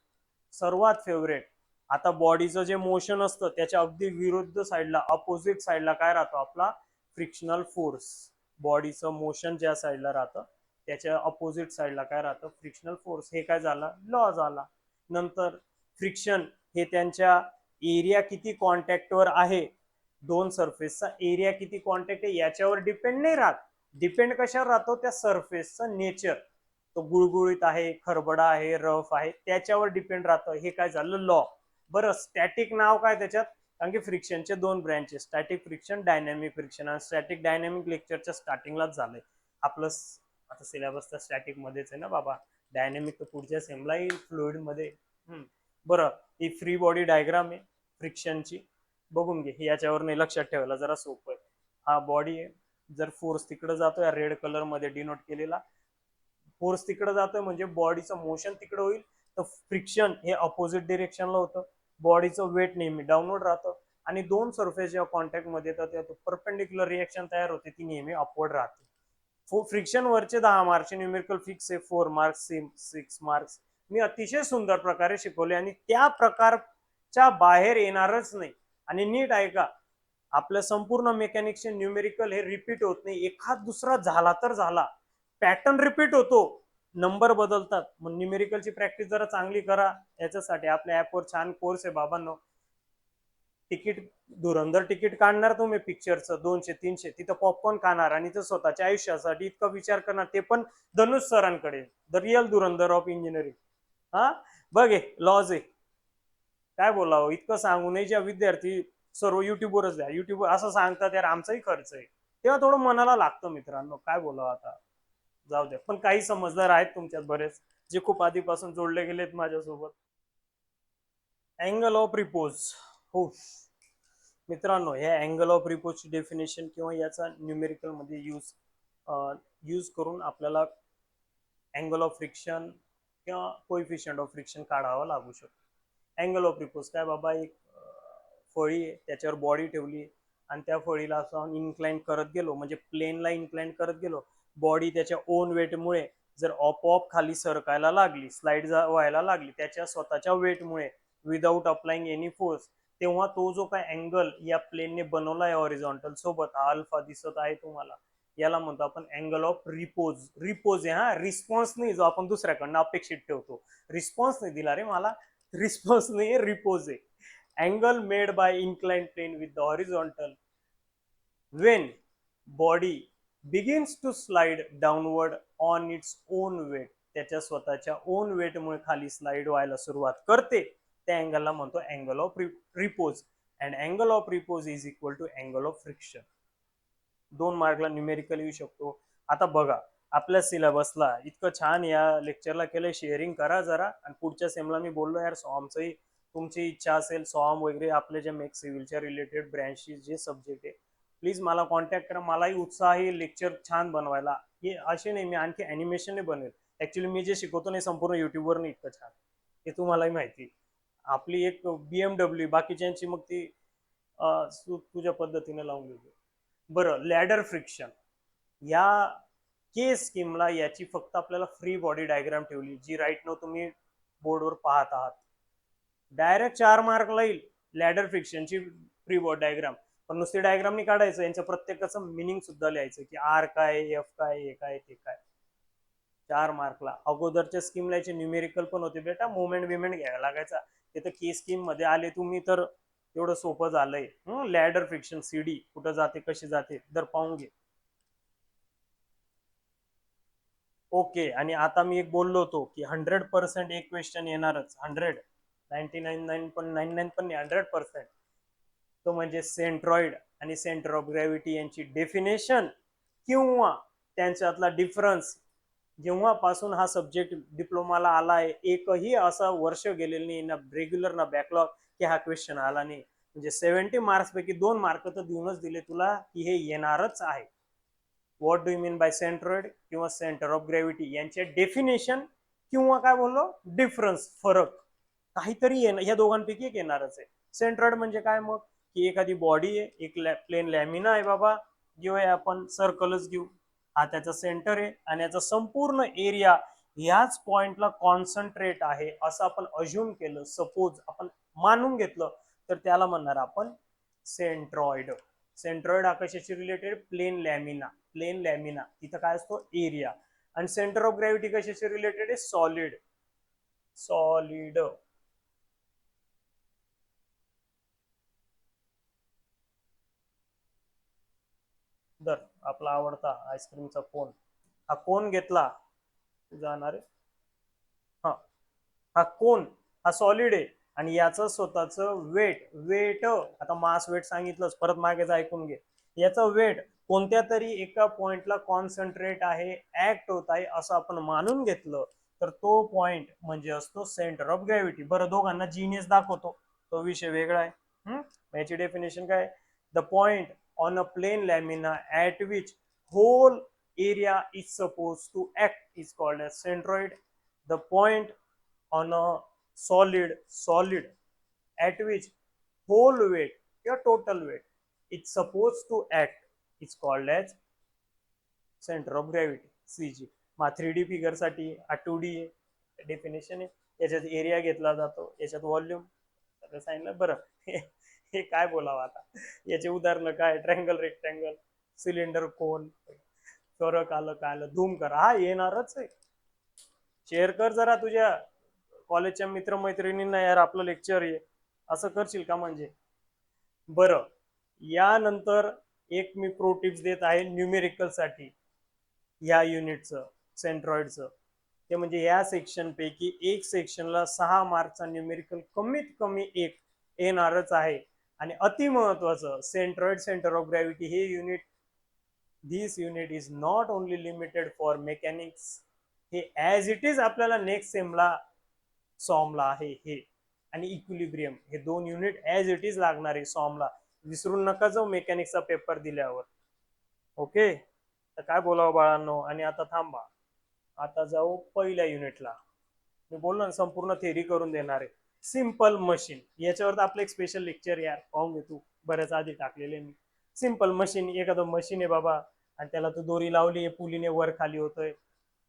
सर्वात फेवरेट. आता बॉडीचं जे मोशन असतं त्याच्या अगदी विरुद्ध साईडला, अपोजिट साईडला काय राहतो आपला? Frictional force. बॉडीचं मोशन ज्या साईडला राहतं त्याच्या अपोजिट साईडला काय राहतं? Frictional force. हे काय झालं? लॉ झाला. नंतर फ्रिक्शन हे त्यांच्या एरिया किती कॉन्टॅक्टवर आहे, दोन सरफेसचा एरिया किती कॉन्टॅक्ट आहे याच्यावर डिपेंड नाही राहत. डिपेंड कशावर राहतो? त्या सरफेसचं नेचर. तो गुळगुळीत आहे, खरबडा आहे, रफ आहे, त्याच्यावर डिपेंड राहतं. हे काय झालं? लॉ. बरं, स्टॅटिक नाव काय त्याच्यात? कारण की फ्रिक्शनचे दोन branches, static friction, dynamic friction. आणि स्टॅटिक डायनॅमिक लेक्चरच्या स्टार्टिंगलाच झालंय आपलं. आता सिलेबस तर स्टॅटिक मध्येच आहे ना बाबा, डायनॅमिक तर पुढच्या सेमला येईल फ्लुइड मध्ये. बरं, ही फ्री बॉडी डायग्राम आहे फ्रिक्शनची, बघून घे. याच्यावर नाही लक्षात ठेवायला जरा सोपं आहे. हा बॉडी आहे, जर फोर्स तिकडे जातोय रेड कलर मध्ये डिनोट केलेला, फोर्स तिकडे जातोय म्हणजे बॉडीचं मोशन तिकडे होईल. तर फ्रिक्शन हे अपोजिट डिरेक्शनला होतं. बॉडीचं वेट नेहमी डाऊनवर्ड राहतं आणि दोन सरफेस जेव्हा कॉन्टॅक्ट मध्ये येतात परपेंडिक्युलर रिएक्शन तयार होते, ती नेहमी अपवर्ड राहते. फ्रिक्शन वरचे 10 मार्क्स, न्यूमेरिकल फिक्स आहे 4 मार्क्स, 6 मार्क्स. मी अतिशय सुंदर प्रकारे शिकवले आणि त्या प्रकारच्या बाहेर येणारच नाही. आणि नीट ऐका, आपल्या संपूर्ण मेकॅनिक्सचे न्यूमेरिकल हे रिपीट होत नाही. एखाद दुसरा झाला तर झाला, पॅटर्न रिपीट होतो, नंबर बदलतात. मग न्यूमेरिकलची प्रॅक्टिस जरा चांगली करा. याच्यासाठी आपल्या ऍपवर छान कोर्स आहे बाबांनो. तिकीट, धुरंधर तिकीट काढणार तुम्ही पिक्चरचं 200-300, तिथं पॉपकॉर्न खाणार आणि ते स्वतःच्या आयुष्यासाठी इतका विचार करणार, ते पण धनुष सरांकडे, the real dhurandhar of engineering. हा बघे लॉज आहे. काय बोलावं, इतकं सांगूनही ज्या विद्यार्थी सर्व युट्यूबवरच द्या, युट्यूब असं सांगतात यार आमचाही खर्च आहे, तेव्हा थोडं मनाला लागतं मित्रांनो. काय बोलावं आता, जाऊ द्या. पण काही समजदार आहेत तुमच्यात बरेच, जे खूप आधीपासून जोडले गेलेत माझ्यासोबत. Angle of repose. हो मित्रांनो, या अँगल ऑफ रिपोजची डेफिनेशन किंवा याचा न्यूमेरिकल मध्ये यूज करून आपल्याला अँगल ऑफ फ्रिक्शन किंवा कोइफिशियंट ऑफ फ्रिक्शन काढावा लागू शकतो. अँगल ऑफ रिपोज काय बाबा? एक फळी आहे, त्याच्यावर बॉडी ठेवली आणि त्या फळीला असं इन्क्लाइन करत गेलो, म्हणजे प्लेनला इन्क्लाइन करत गेलो. बॉडी त्याच्या ओन वेटमुळे जर ऑप खाली सरकायला लागली, स्लाइड व्हायला लागली त्याच्या स्वतःच्या वेटमुळे, विदाऊट अप्लाइंग एनी फोर्स, तेव्हा तो जो काय अँगल या प्लेनने बनवला आहे हॉरिझॉन्टल सोबत, हा अल्फा दिसत आहे तुम्हाला, याला म्हणतो आपण अँगल ऑफ रिपोज. रिपोज आहे हा, रिस्पॉन्स नाही जो आपण दुसऱ्याकडनं अपेक्षित ठेवतो. रिस्पॉन्स नाही दिला रे मला, रिस्पॉन्स नाही, रिपोज आहे. angle made by inclined plane with the horizontal when body begins to slide downward on its own weight, त्याच्या स्वतःच्या ओन वेटमुळे खाली स्लाइड व्हायला सुरुवात करते, त्या अँगलला म्हणतो angle of repose. And angle of repose is equal to angle of friction. 2 मार्कला न्यूमेरिकल येऊ शकतो. आता बघा, आपल्या सिलेबसला इतकं छान या लेक्चरला केलंय, शेअरिंग करा जरा. आणि पुढच्या सेमला मी बोललो यार सॉमचंही तुमची इच्छा असेल, सॉम वगैरे आपले जे मेक सिव्हिलच्या रिलेटेड ब्रँचची जे सब्जेक्ट आहे, प्लीज मला कॉन्टॅक्ट करा. मलाही उत्साह आहे लेक्चर छान बनवायला. हे असे नाही, मी आणखी ॲनिमेशन बनवेल. ऍक्च्युली मी जे शिकवतो नाही संपूर्ण युट्यूबवर नाही इतकं छान, हे तुम्हालाही माहिती. आपली एक BMW, बाकीच्यांची मग ती तुझ्या पद्धतीने लावून देतो. बरं, लॅडर फ्रिक्शन या के स्कीमला याची फक्त आपल्याला फ्री बॉडी डायग्राम ठेवली, जी राईट नाव तुम्ही बोर्डवर पाहत आहात. डायरेक्ट 4 मार्क येईल लॅडर फ्रिक्शनची फ्री बॉडी डायग्राम. पण नुसती डायग्रामनी काढायचं, यांच्या प्रत्येकाचं मिनिंग सुद्धा लिहायचं की आर काय, एफ काय, हे काय, ते काय. 4 मार्कला. अगोदरच्या स्कीम लिहायचे, न्यूमेरिकल पण होते बेटा, मुवमेंट बिमेंट घ्यायला लागायचा. ते तर की स्कीम मध्ये आले तुम्ही तर एवढं सोपं झालंय. लॅडर फ्रिक्शन, सीडी कुठं जाते, कशी जाते तर पाहून घे. ओके. आणि आता मी एक बोललो होतो की 100% एक क्वेश्चन येणारच. 99.99 पण नाही, 100%. तो म्हणजे सेंट्रॉइड आणि सेंटर ऑफ ग्रॅव्हिटी यांची डेफिनेशन किंवा त्यांच्यातला डिफरन्स. जेव्हापासून हा सब्जेक्ट डिप्लोमाला आला आहे, एकही असं वर्ष गेलेलं नाही ना रेग्युलर ना बॅकलॉग की हा क्वेश्चन आला नाही. म्हणजे 70 मार्क्स पैकी 2 मार्क तर देऊनच दिले तुला की हे येणारच आहे. What do you mean by centroid किंवा सेंटर ऑफ ग्रॅव्हिटी यांचे डेफिनेशन किंवा काय बोललो डिफरन्स, फरक काहीतरी या दोघांपैकी एक येणारच आहे. सेंट्रॉइड म्हणजे काय मग, की एखादी बॉडी आहे, एक प्लेन लॅमिना आहे बाबा, घेऊया आपण सर्कलच घेऊ, हा त्याचा सेंटर आहे आणि याचा संपूर्ण एरिया याच पॉइंटला कॉन्सन्ट्रेट आहे असं आपण अज्युम केलं, सपोज आपण मानून घेतलं, तर त्याला म्हणणार आपण सेंट्रॉइड. सेंट्रॉइड हा कशाशी related, plane lamina. Plane lamina इथं काय असतो, एरिया. आणि सेंटर ऑफ ग्रॅव्हिटी कशाशी रिलेटेड आहे, सॉलिड. सॉलिड. दर आपला आवडता आईस्क्रीमचा कोन, हा कोन घेतला जाणार आहे, हा हा कोन हा सॉलिड आहे आणि याचं स्वतःच वेट, वेट आता मास वेट सांगितलंच, परत मागेच ऐकून घे. याचं वेट कोणत्या तरी एका पॉइंटला कॉन्सन्ट्रेट आहे, ऍक्ट होत आहे असं आपण मानून घेतलं, तर तो पॉइंट म्हणजे असतो सेंटर ऑफ ग्रॅव्हिटी. बरं, दोघांना जीनियस दाखवतो, तो विषय वेगळा आहे. याची डेफिनेशन काय, the point on a plane lamina at which whole area is supposed to act is called as centroid. The point on a solid at which whole weight or total weight is supposed to act is called as center of gravity, CG. मग 3D फिगर साठी 2D डेफिनेशन आहे, याच्यात एरिया घेतला जातो, याच्यात व्हॉल्यूम सगळं सांगितलं. बरं, हे काय बोलावं आता, याचे उदाहरण काय, ट्रँगल, रेक्टँगल, सिलेंडर, कोन, फरक आलं काय आलं, धूम कर, हा येणारच आहे. शेअर कर जरा तुझ्या कॉलेजच्या मित्रमैत्रिणींना, यार आपलं लेक्चर आहे असं करशील का म्हणजे. बरं, यानंतर एक मी प्रो टिप्स देत आहे न्यूमेरिकल साठी या युनिटचं, सेंट्रॉइडचं. ते म्हणजे या सेक्शन पैकी एक सेक्शनला 6 मार्कचा न्यूमेरिकल कमीत कमी एक येणारच आहे. आणि अति महत्वाचं, सेंट्रॉइड सेंटर ऑफ ग्रॅव्हिटी हे unit, this unit is not only limited for mechanics, हे ऍज इट इज आपल्याला नेक्स्ट सेमला सॉमला आहे हे, आणि इक्विलिब्रियम हे 2 युनिट ऍज इट इज लागणार आहे सॉमला, विसरून नका जाऊ मेकॅनिक्सचा पेपर दिल्यावर. ओके, तर काय बोलावं बाळांनो. आणि आता थांबा, आता जाऊ पहिल्या युनिटला. मी बोललो ना संपूर्ण थेरी करून देणार आहे. सिंपल मशीन, याच्यावर आपलं एक स्पेशल लेक्चर यार पाहून घे तू, बऱ्याच आधी टाकलेले मी. सिंपल मशीन, एखादं मशीन आहे बाबा आणि त्याला तू दोरी लावली, पुलीने वर खाली होतोय,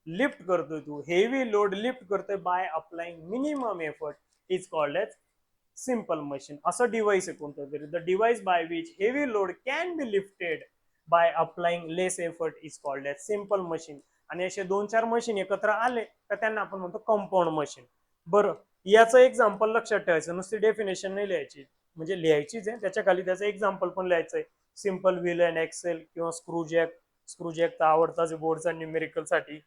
लिफ्ट करतोय, तू हेवी लोड लिफ्ट करतोय by applying minimum effort, is called as simple machine. असं डिव्हाइस आहे कोणतं तरी, the device by which heavy load can be lifted by applying less effort is called as simple machine. आणि असे 2-4 मशीन एकत्र आले तर त्यांना आपण म्हणतो कंपाऊंड मशीन. बरं, याचं एक्झाम्पल लक्षात ठेवायचं, नुसती डेफिनेशन नाही लिहायची, म्हणजे लिहायचीच आहे, त्याच्या खाली त्याचं एक्झाम्पल पण लिहायचंय. सिंपल व्हील अँड एक्सेल किंवा स्क्रूजॅक, स्क्रूजॅकचा आवडताच बोर्डचा न्यूमेरिकल साठी.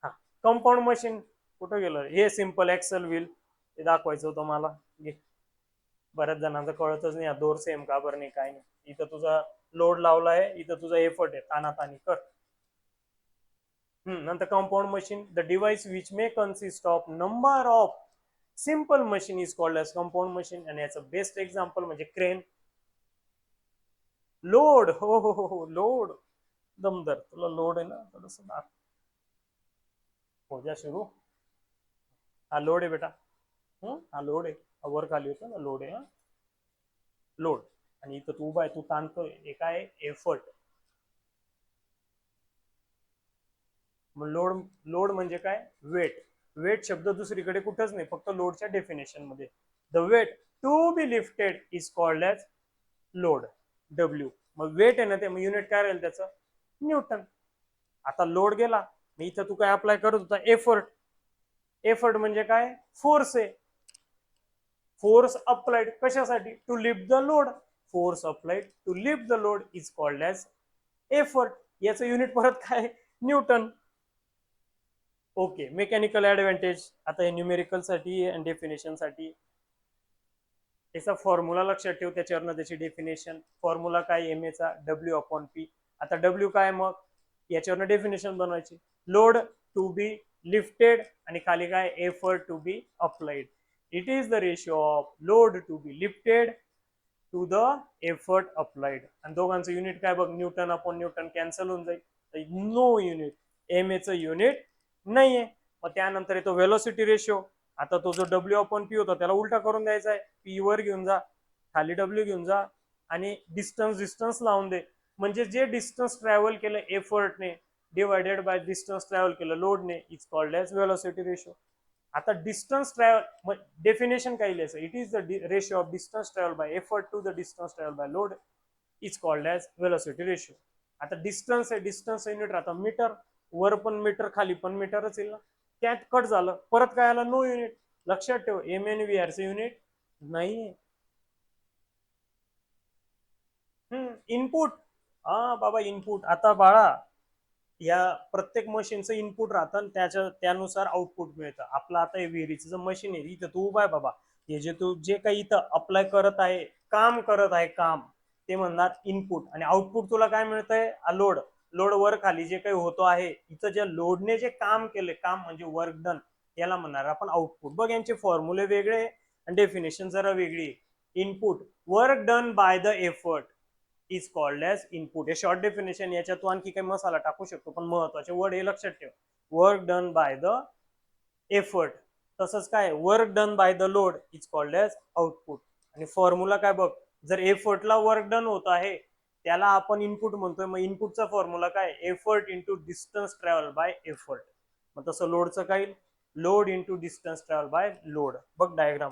हा, कंपाऊंड मशीन कुठं गेलं, हे सिंपल एक्सेल व्हील हे दाखवायचं होतं मला. बऱ्याच जणांचं कळतच नाही, दोर सेम का बरं नाही, काय नाही. इथं तुझा लोड लावलाय, इथं तुझा एफर्ट आहे, तानातानी कर. नंतर compound machine, the device which may consist of number of simple machine is called as compound machine. आणि याचं बेस्ट एक्झाम्पल म्हणजे क्रेन. लोड, हो हो हो, लोड दमदर, तुला लोड आहे ना थोडस, हो जा सुरू. हा लोड आहे बेटा, हा लोड आहे, वर खाली होतं ना, लोड आहे, हा लोड. आणि इथं तू उभा आहे, तू ताणतोय, हे काय एफर्ट. लोड, लोड म्हणजे काय, वेट. वेट शब्द दुसरीकडे कुठंच नाही, फक्त लोडच्या डेफिनेशन मध्ये. The weight to be lifted is called as load. W. मग वेट आहे ना ते, मग युनिट काय राहील त्याचं, न्यूटन. आता लोड गेला, मग इथं तू काय अप्लाय करत होता, एफर्ट. एफर्ट म्हणजे काय, फोर्स आहे. फोर्स अप्लाइड कशासाठी, to lift the load. Force applied to lift the load is called as effort. याचं युनिट परत काय, न्यूटन. Okay, mechanical advantage. आता हे न्यूमेरिकल साठी आणि डेफिनेशन साठी त्याचा फॉर्म्युला लक्षात ठेव, त्याच्यावरनं त्याची डेफिनेशन. फॉर्म्युला काय, एम चा डब्ल्यू अपॉन पी. आता डब्ल्यू काय, मग याच्यावरनं डेफिनेशन बनवायची. लोड टू बी लिफ्टेड आणि खाली काय, effort to be applied. It is the ratio of load to be lifted to the effort applied. आणि दोघांचं युनिट काय बघ, न्यूटन अपॉन न्यूटन कॅन्सल होऊन जाईल. नो युनिट, एम एचं युनिट नाहीये. मग त्यानंतर येतो व्हेलॉसिटी रेशिओ. आता तो जो डब्ल्यू अपॉन पी होता त्याला उलटा करून द्यायचा आहे. पी वर घेऊन जा, खाली डब्ल्यू घेऊन जा आणि डिस्टन्स लावून दे. म्हणजे जे डिस्टन्स ट्रॅव्हल केलं एफर्टने डिवायडेड बाय डिस्टन्स ट्रॅव्हल केलं लोडने is called as velocity ratio. आता डिस्टन्स ट्रॅव्हल डेफिनेशन काय लिहायचं, it is the ratio of distance travel by effort to the distance travel by load is called as velocity ratio. आता डिस्टन्स आहे, डिस्टन्स युनिट राहता मीटर. वर पण मीटर खाली पण मीटरच येईल ना. त्यात कट झालं, परत काय आलं, नो युनिट. लक्षात ठेव, एम एन व्ही आर चे युनिट नाही. इनपुट, हा बाबा इनपुट. आता बाळा या प्रत्येक मशीनचं इनपुट राहतं, त्यानुसार आउटपुट मिळतं. आपलं आता हे विहिरीचं मशीन आहे, इथं तू उभा आहे बाबा, हे जे तू जे काही इथं अप्लाय करत आहे, काम करत आहे, काम ते म्हणणार इनपुट. आणि आउटपुट तुला काय मिळतंय, लोड. लोड वर खाली जे काही होतो आहे, इथं ज्या लोडने जे काम केले, काम म्हणजे वर्क डन, याला म्हणणार आपण आउटपुट. बघ यांचे फॉर्म्युले वेगळे आणि डेफिनेशन जरा वेगळी. Input, work done by the effort is called as input. हे शॉर्ट डेफिनेशन. याच्यात तू आणखी काही मसाला टाकू शकतो, पण महत्वाचे वर्ड हे लक्षात ठेव. Work done by the effort. तसंच काय, work done by the load is called as output. आणि फॉर्म्युला काय बघ, जर एफर्टला वर्क डन होत आहे त्याला आपण इनपुट म्हणतोय. मग इनपुटचा फॉर्म्युला काय, effort into distance travel by effort. मग तसं लोडचं काय, load into distance travel by load. बघ डायग्राम.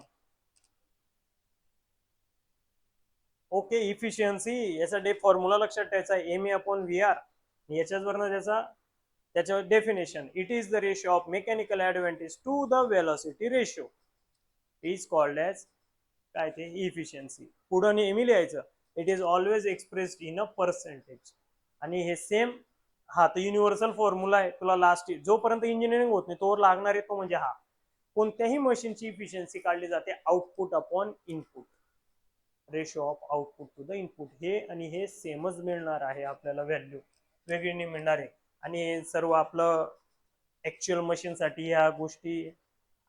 ओके, इफिशियन्सी याचा फॉर्म्युला लक्षात ठेवायचा, M A upon V R. याच्याच वरनं त्याच्यावर definition, it is the ratio of mechanical advantage to the velocity ratio is called as काय, ते इफिशियन्सी. पुढं नेहमी लिहायचं, it is always expressed in a percentage. आणि हे सेम, हा तर युनिव्हर्सल फॉर्म्युला आहे. तुला लास्ट जोपर्यंत इंजिनिअरिंग होत नाही तोवर लागणार आहे तो, म्हणजे हा. कोणत्याही मशीनची इफिशियन्सी काढली जाते output upon input, ratio of output to the input. हे आणि हे सेमच मिळणार आहे आपल्याला, व्हॅल्यू वेगळी नाही मिळणार आहे. आणि हे सर्व आपलं ऍक्च्युअल मशीन साठी या गोष्टी,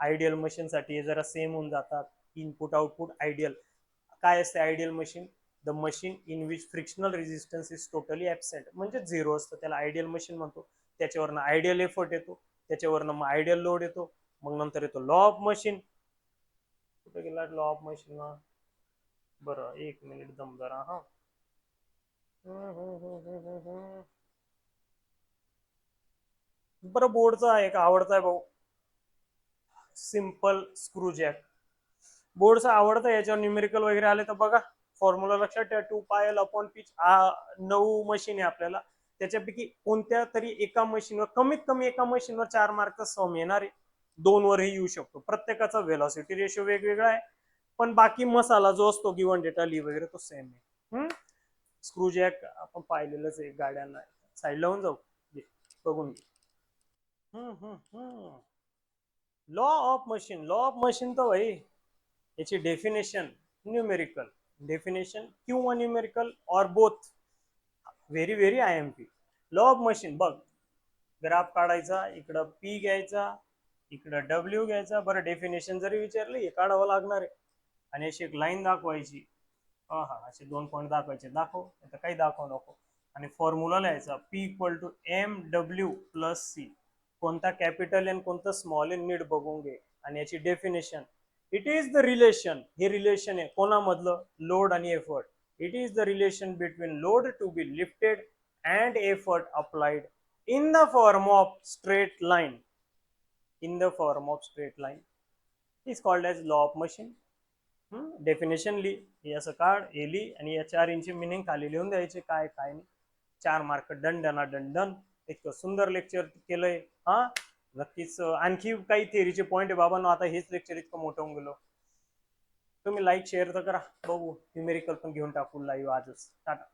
आयडियल मशीन साठी जरा सेम होऊन जातात. Input output ideal. काय असते ideal machine, the machine in which frictional resistance is totally absent, म्हणजे झिरो असतं, त्याला आयडियल मशीन म्हणतो. त्याच्यावरनं आयडियल एफर्ट येतो, त्याच्यावरनं मग आयडियल लोड येतो, मग नंतर येतो लॉ ऑफ मशीन. कुठे गेला लॉ ऑफ मशीन, बरं एक मिनिट दम जरा. हा बरं, बोर्डचा आहे का आवडता आहे भाऊ, सिंपल स्क्रू जॅक. बोर्डचा आवडता. याच्यावर न्यूमेरिकल वगैरे आले तर बघा. फॉर्म्युला लक्षात ठेवा, 2 पाय अपॉन पिच. 9 मशीन आहे आपल्याला, त्याच्यापैकी कोणत्या तरी एका मशीनवर, कमीत कमी एका मशीनवर 4 मार्कचा सम येणार आहे. 2 वरही येऊ शकतो. प्रत्येकाचा व्हेलॉसिटी रेशिओ वेगवेगळा आहे, पण बाकी मसाला जो असतो गिवन डेटा ली वगैरे तो सेम आहे. स्क्रू जॅक आपण पाहिलेलंच आहे गाड्यांना. साईड लावून जाऊ बघून. Law of machine. Law of machine तर भाई याची डेफिनेशन न्यूमेरिकल डेफिनेशन किंवा न्यूमेरिकल और both, very very I M P. Law of machine बघ, ग्राफ काढायचा, इकडं पी घ्यायचा, इकडं डब्ल्यू घ्यायचा. बरं, डेफिनेशन जरी विचारलं हे काढावं लागणार आहे. आणि अशी एक लाईन दाखवायची, हा असे 2 पॉईंट दाखवायचे, दाखव आता काही दाखव नको. आणि फॉर्म्युला लिहायचा, P equal to M W plus C. कोणता कॅपिटल एन कोणता स्मॉल एन नीट बघून घे. आणि याची definition, it is the relation. हे रिलेशन आहे कोणामधलं, लोड आणि effort. It is the relation between load to be lifted and effort applied in the form of straight line, in the form of straight line is called as law of motion. Definition लिही, हे असं काढ, हे लिही आणि या 4 इंची मिनिंग खाली लिहून द्यायचे काय काय नाही. 4 मार्क डन डना डन डन. इतकं सुंदर लेक्चर केलंय. हा नक्कीच आणखी काही थिअरीचे पॉईंट आहे बाबा. आता हेच लेक्चर इतकं मोठं होऊन गेलो. तुम्ही लाईक शेअर तर करा, बघू न्यूमेरिकल पण घेऊन टाकू लाईव्ह आजच. टाटा.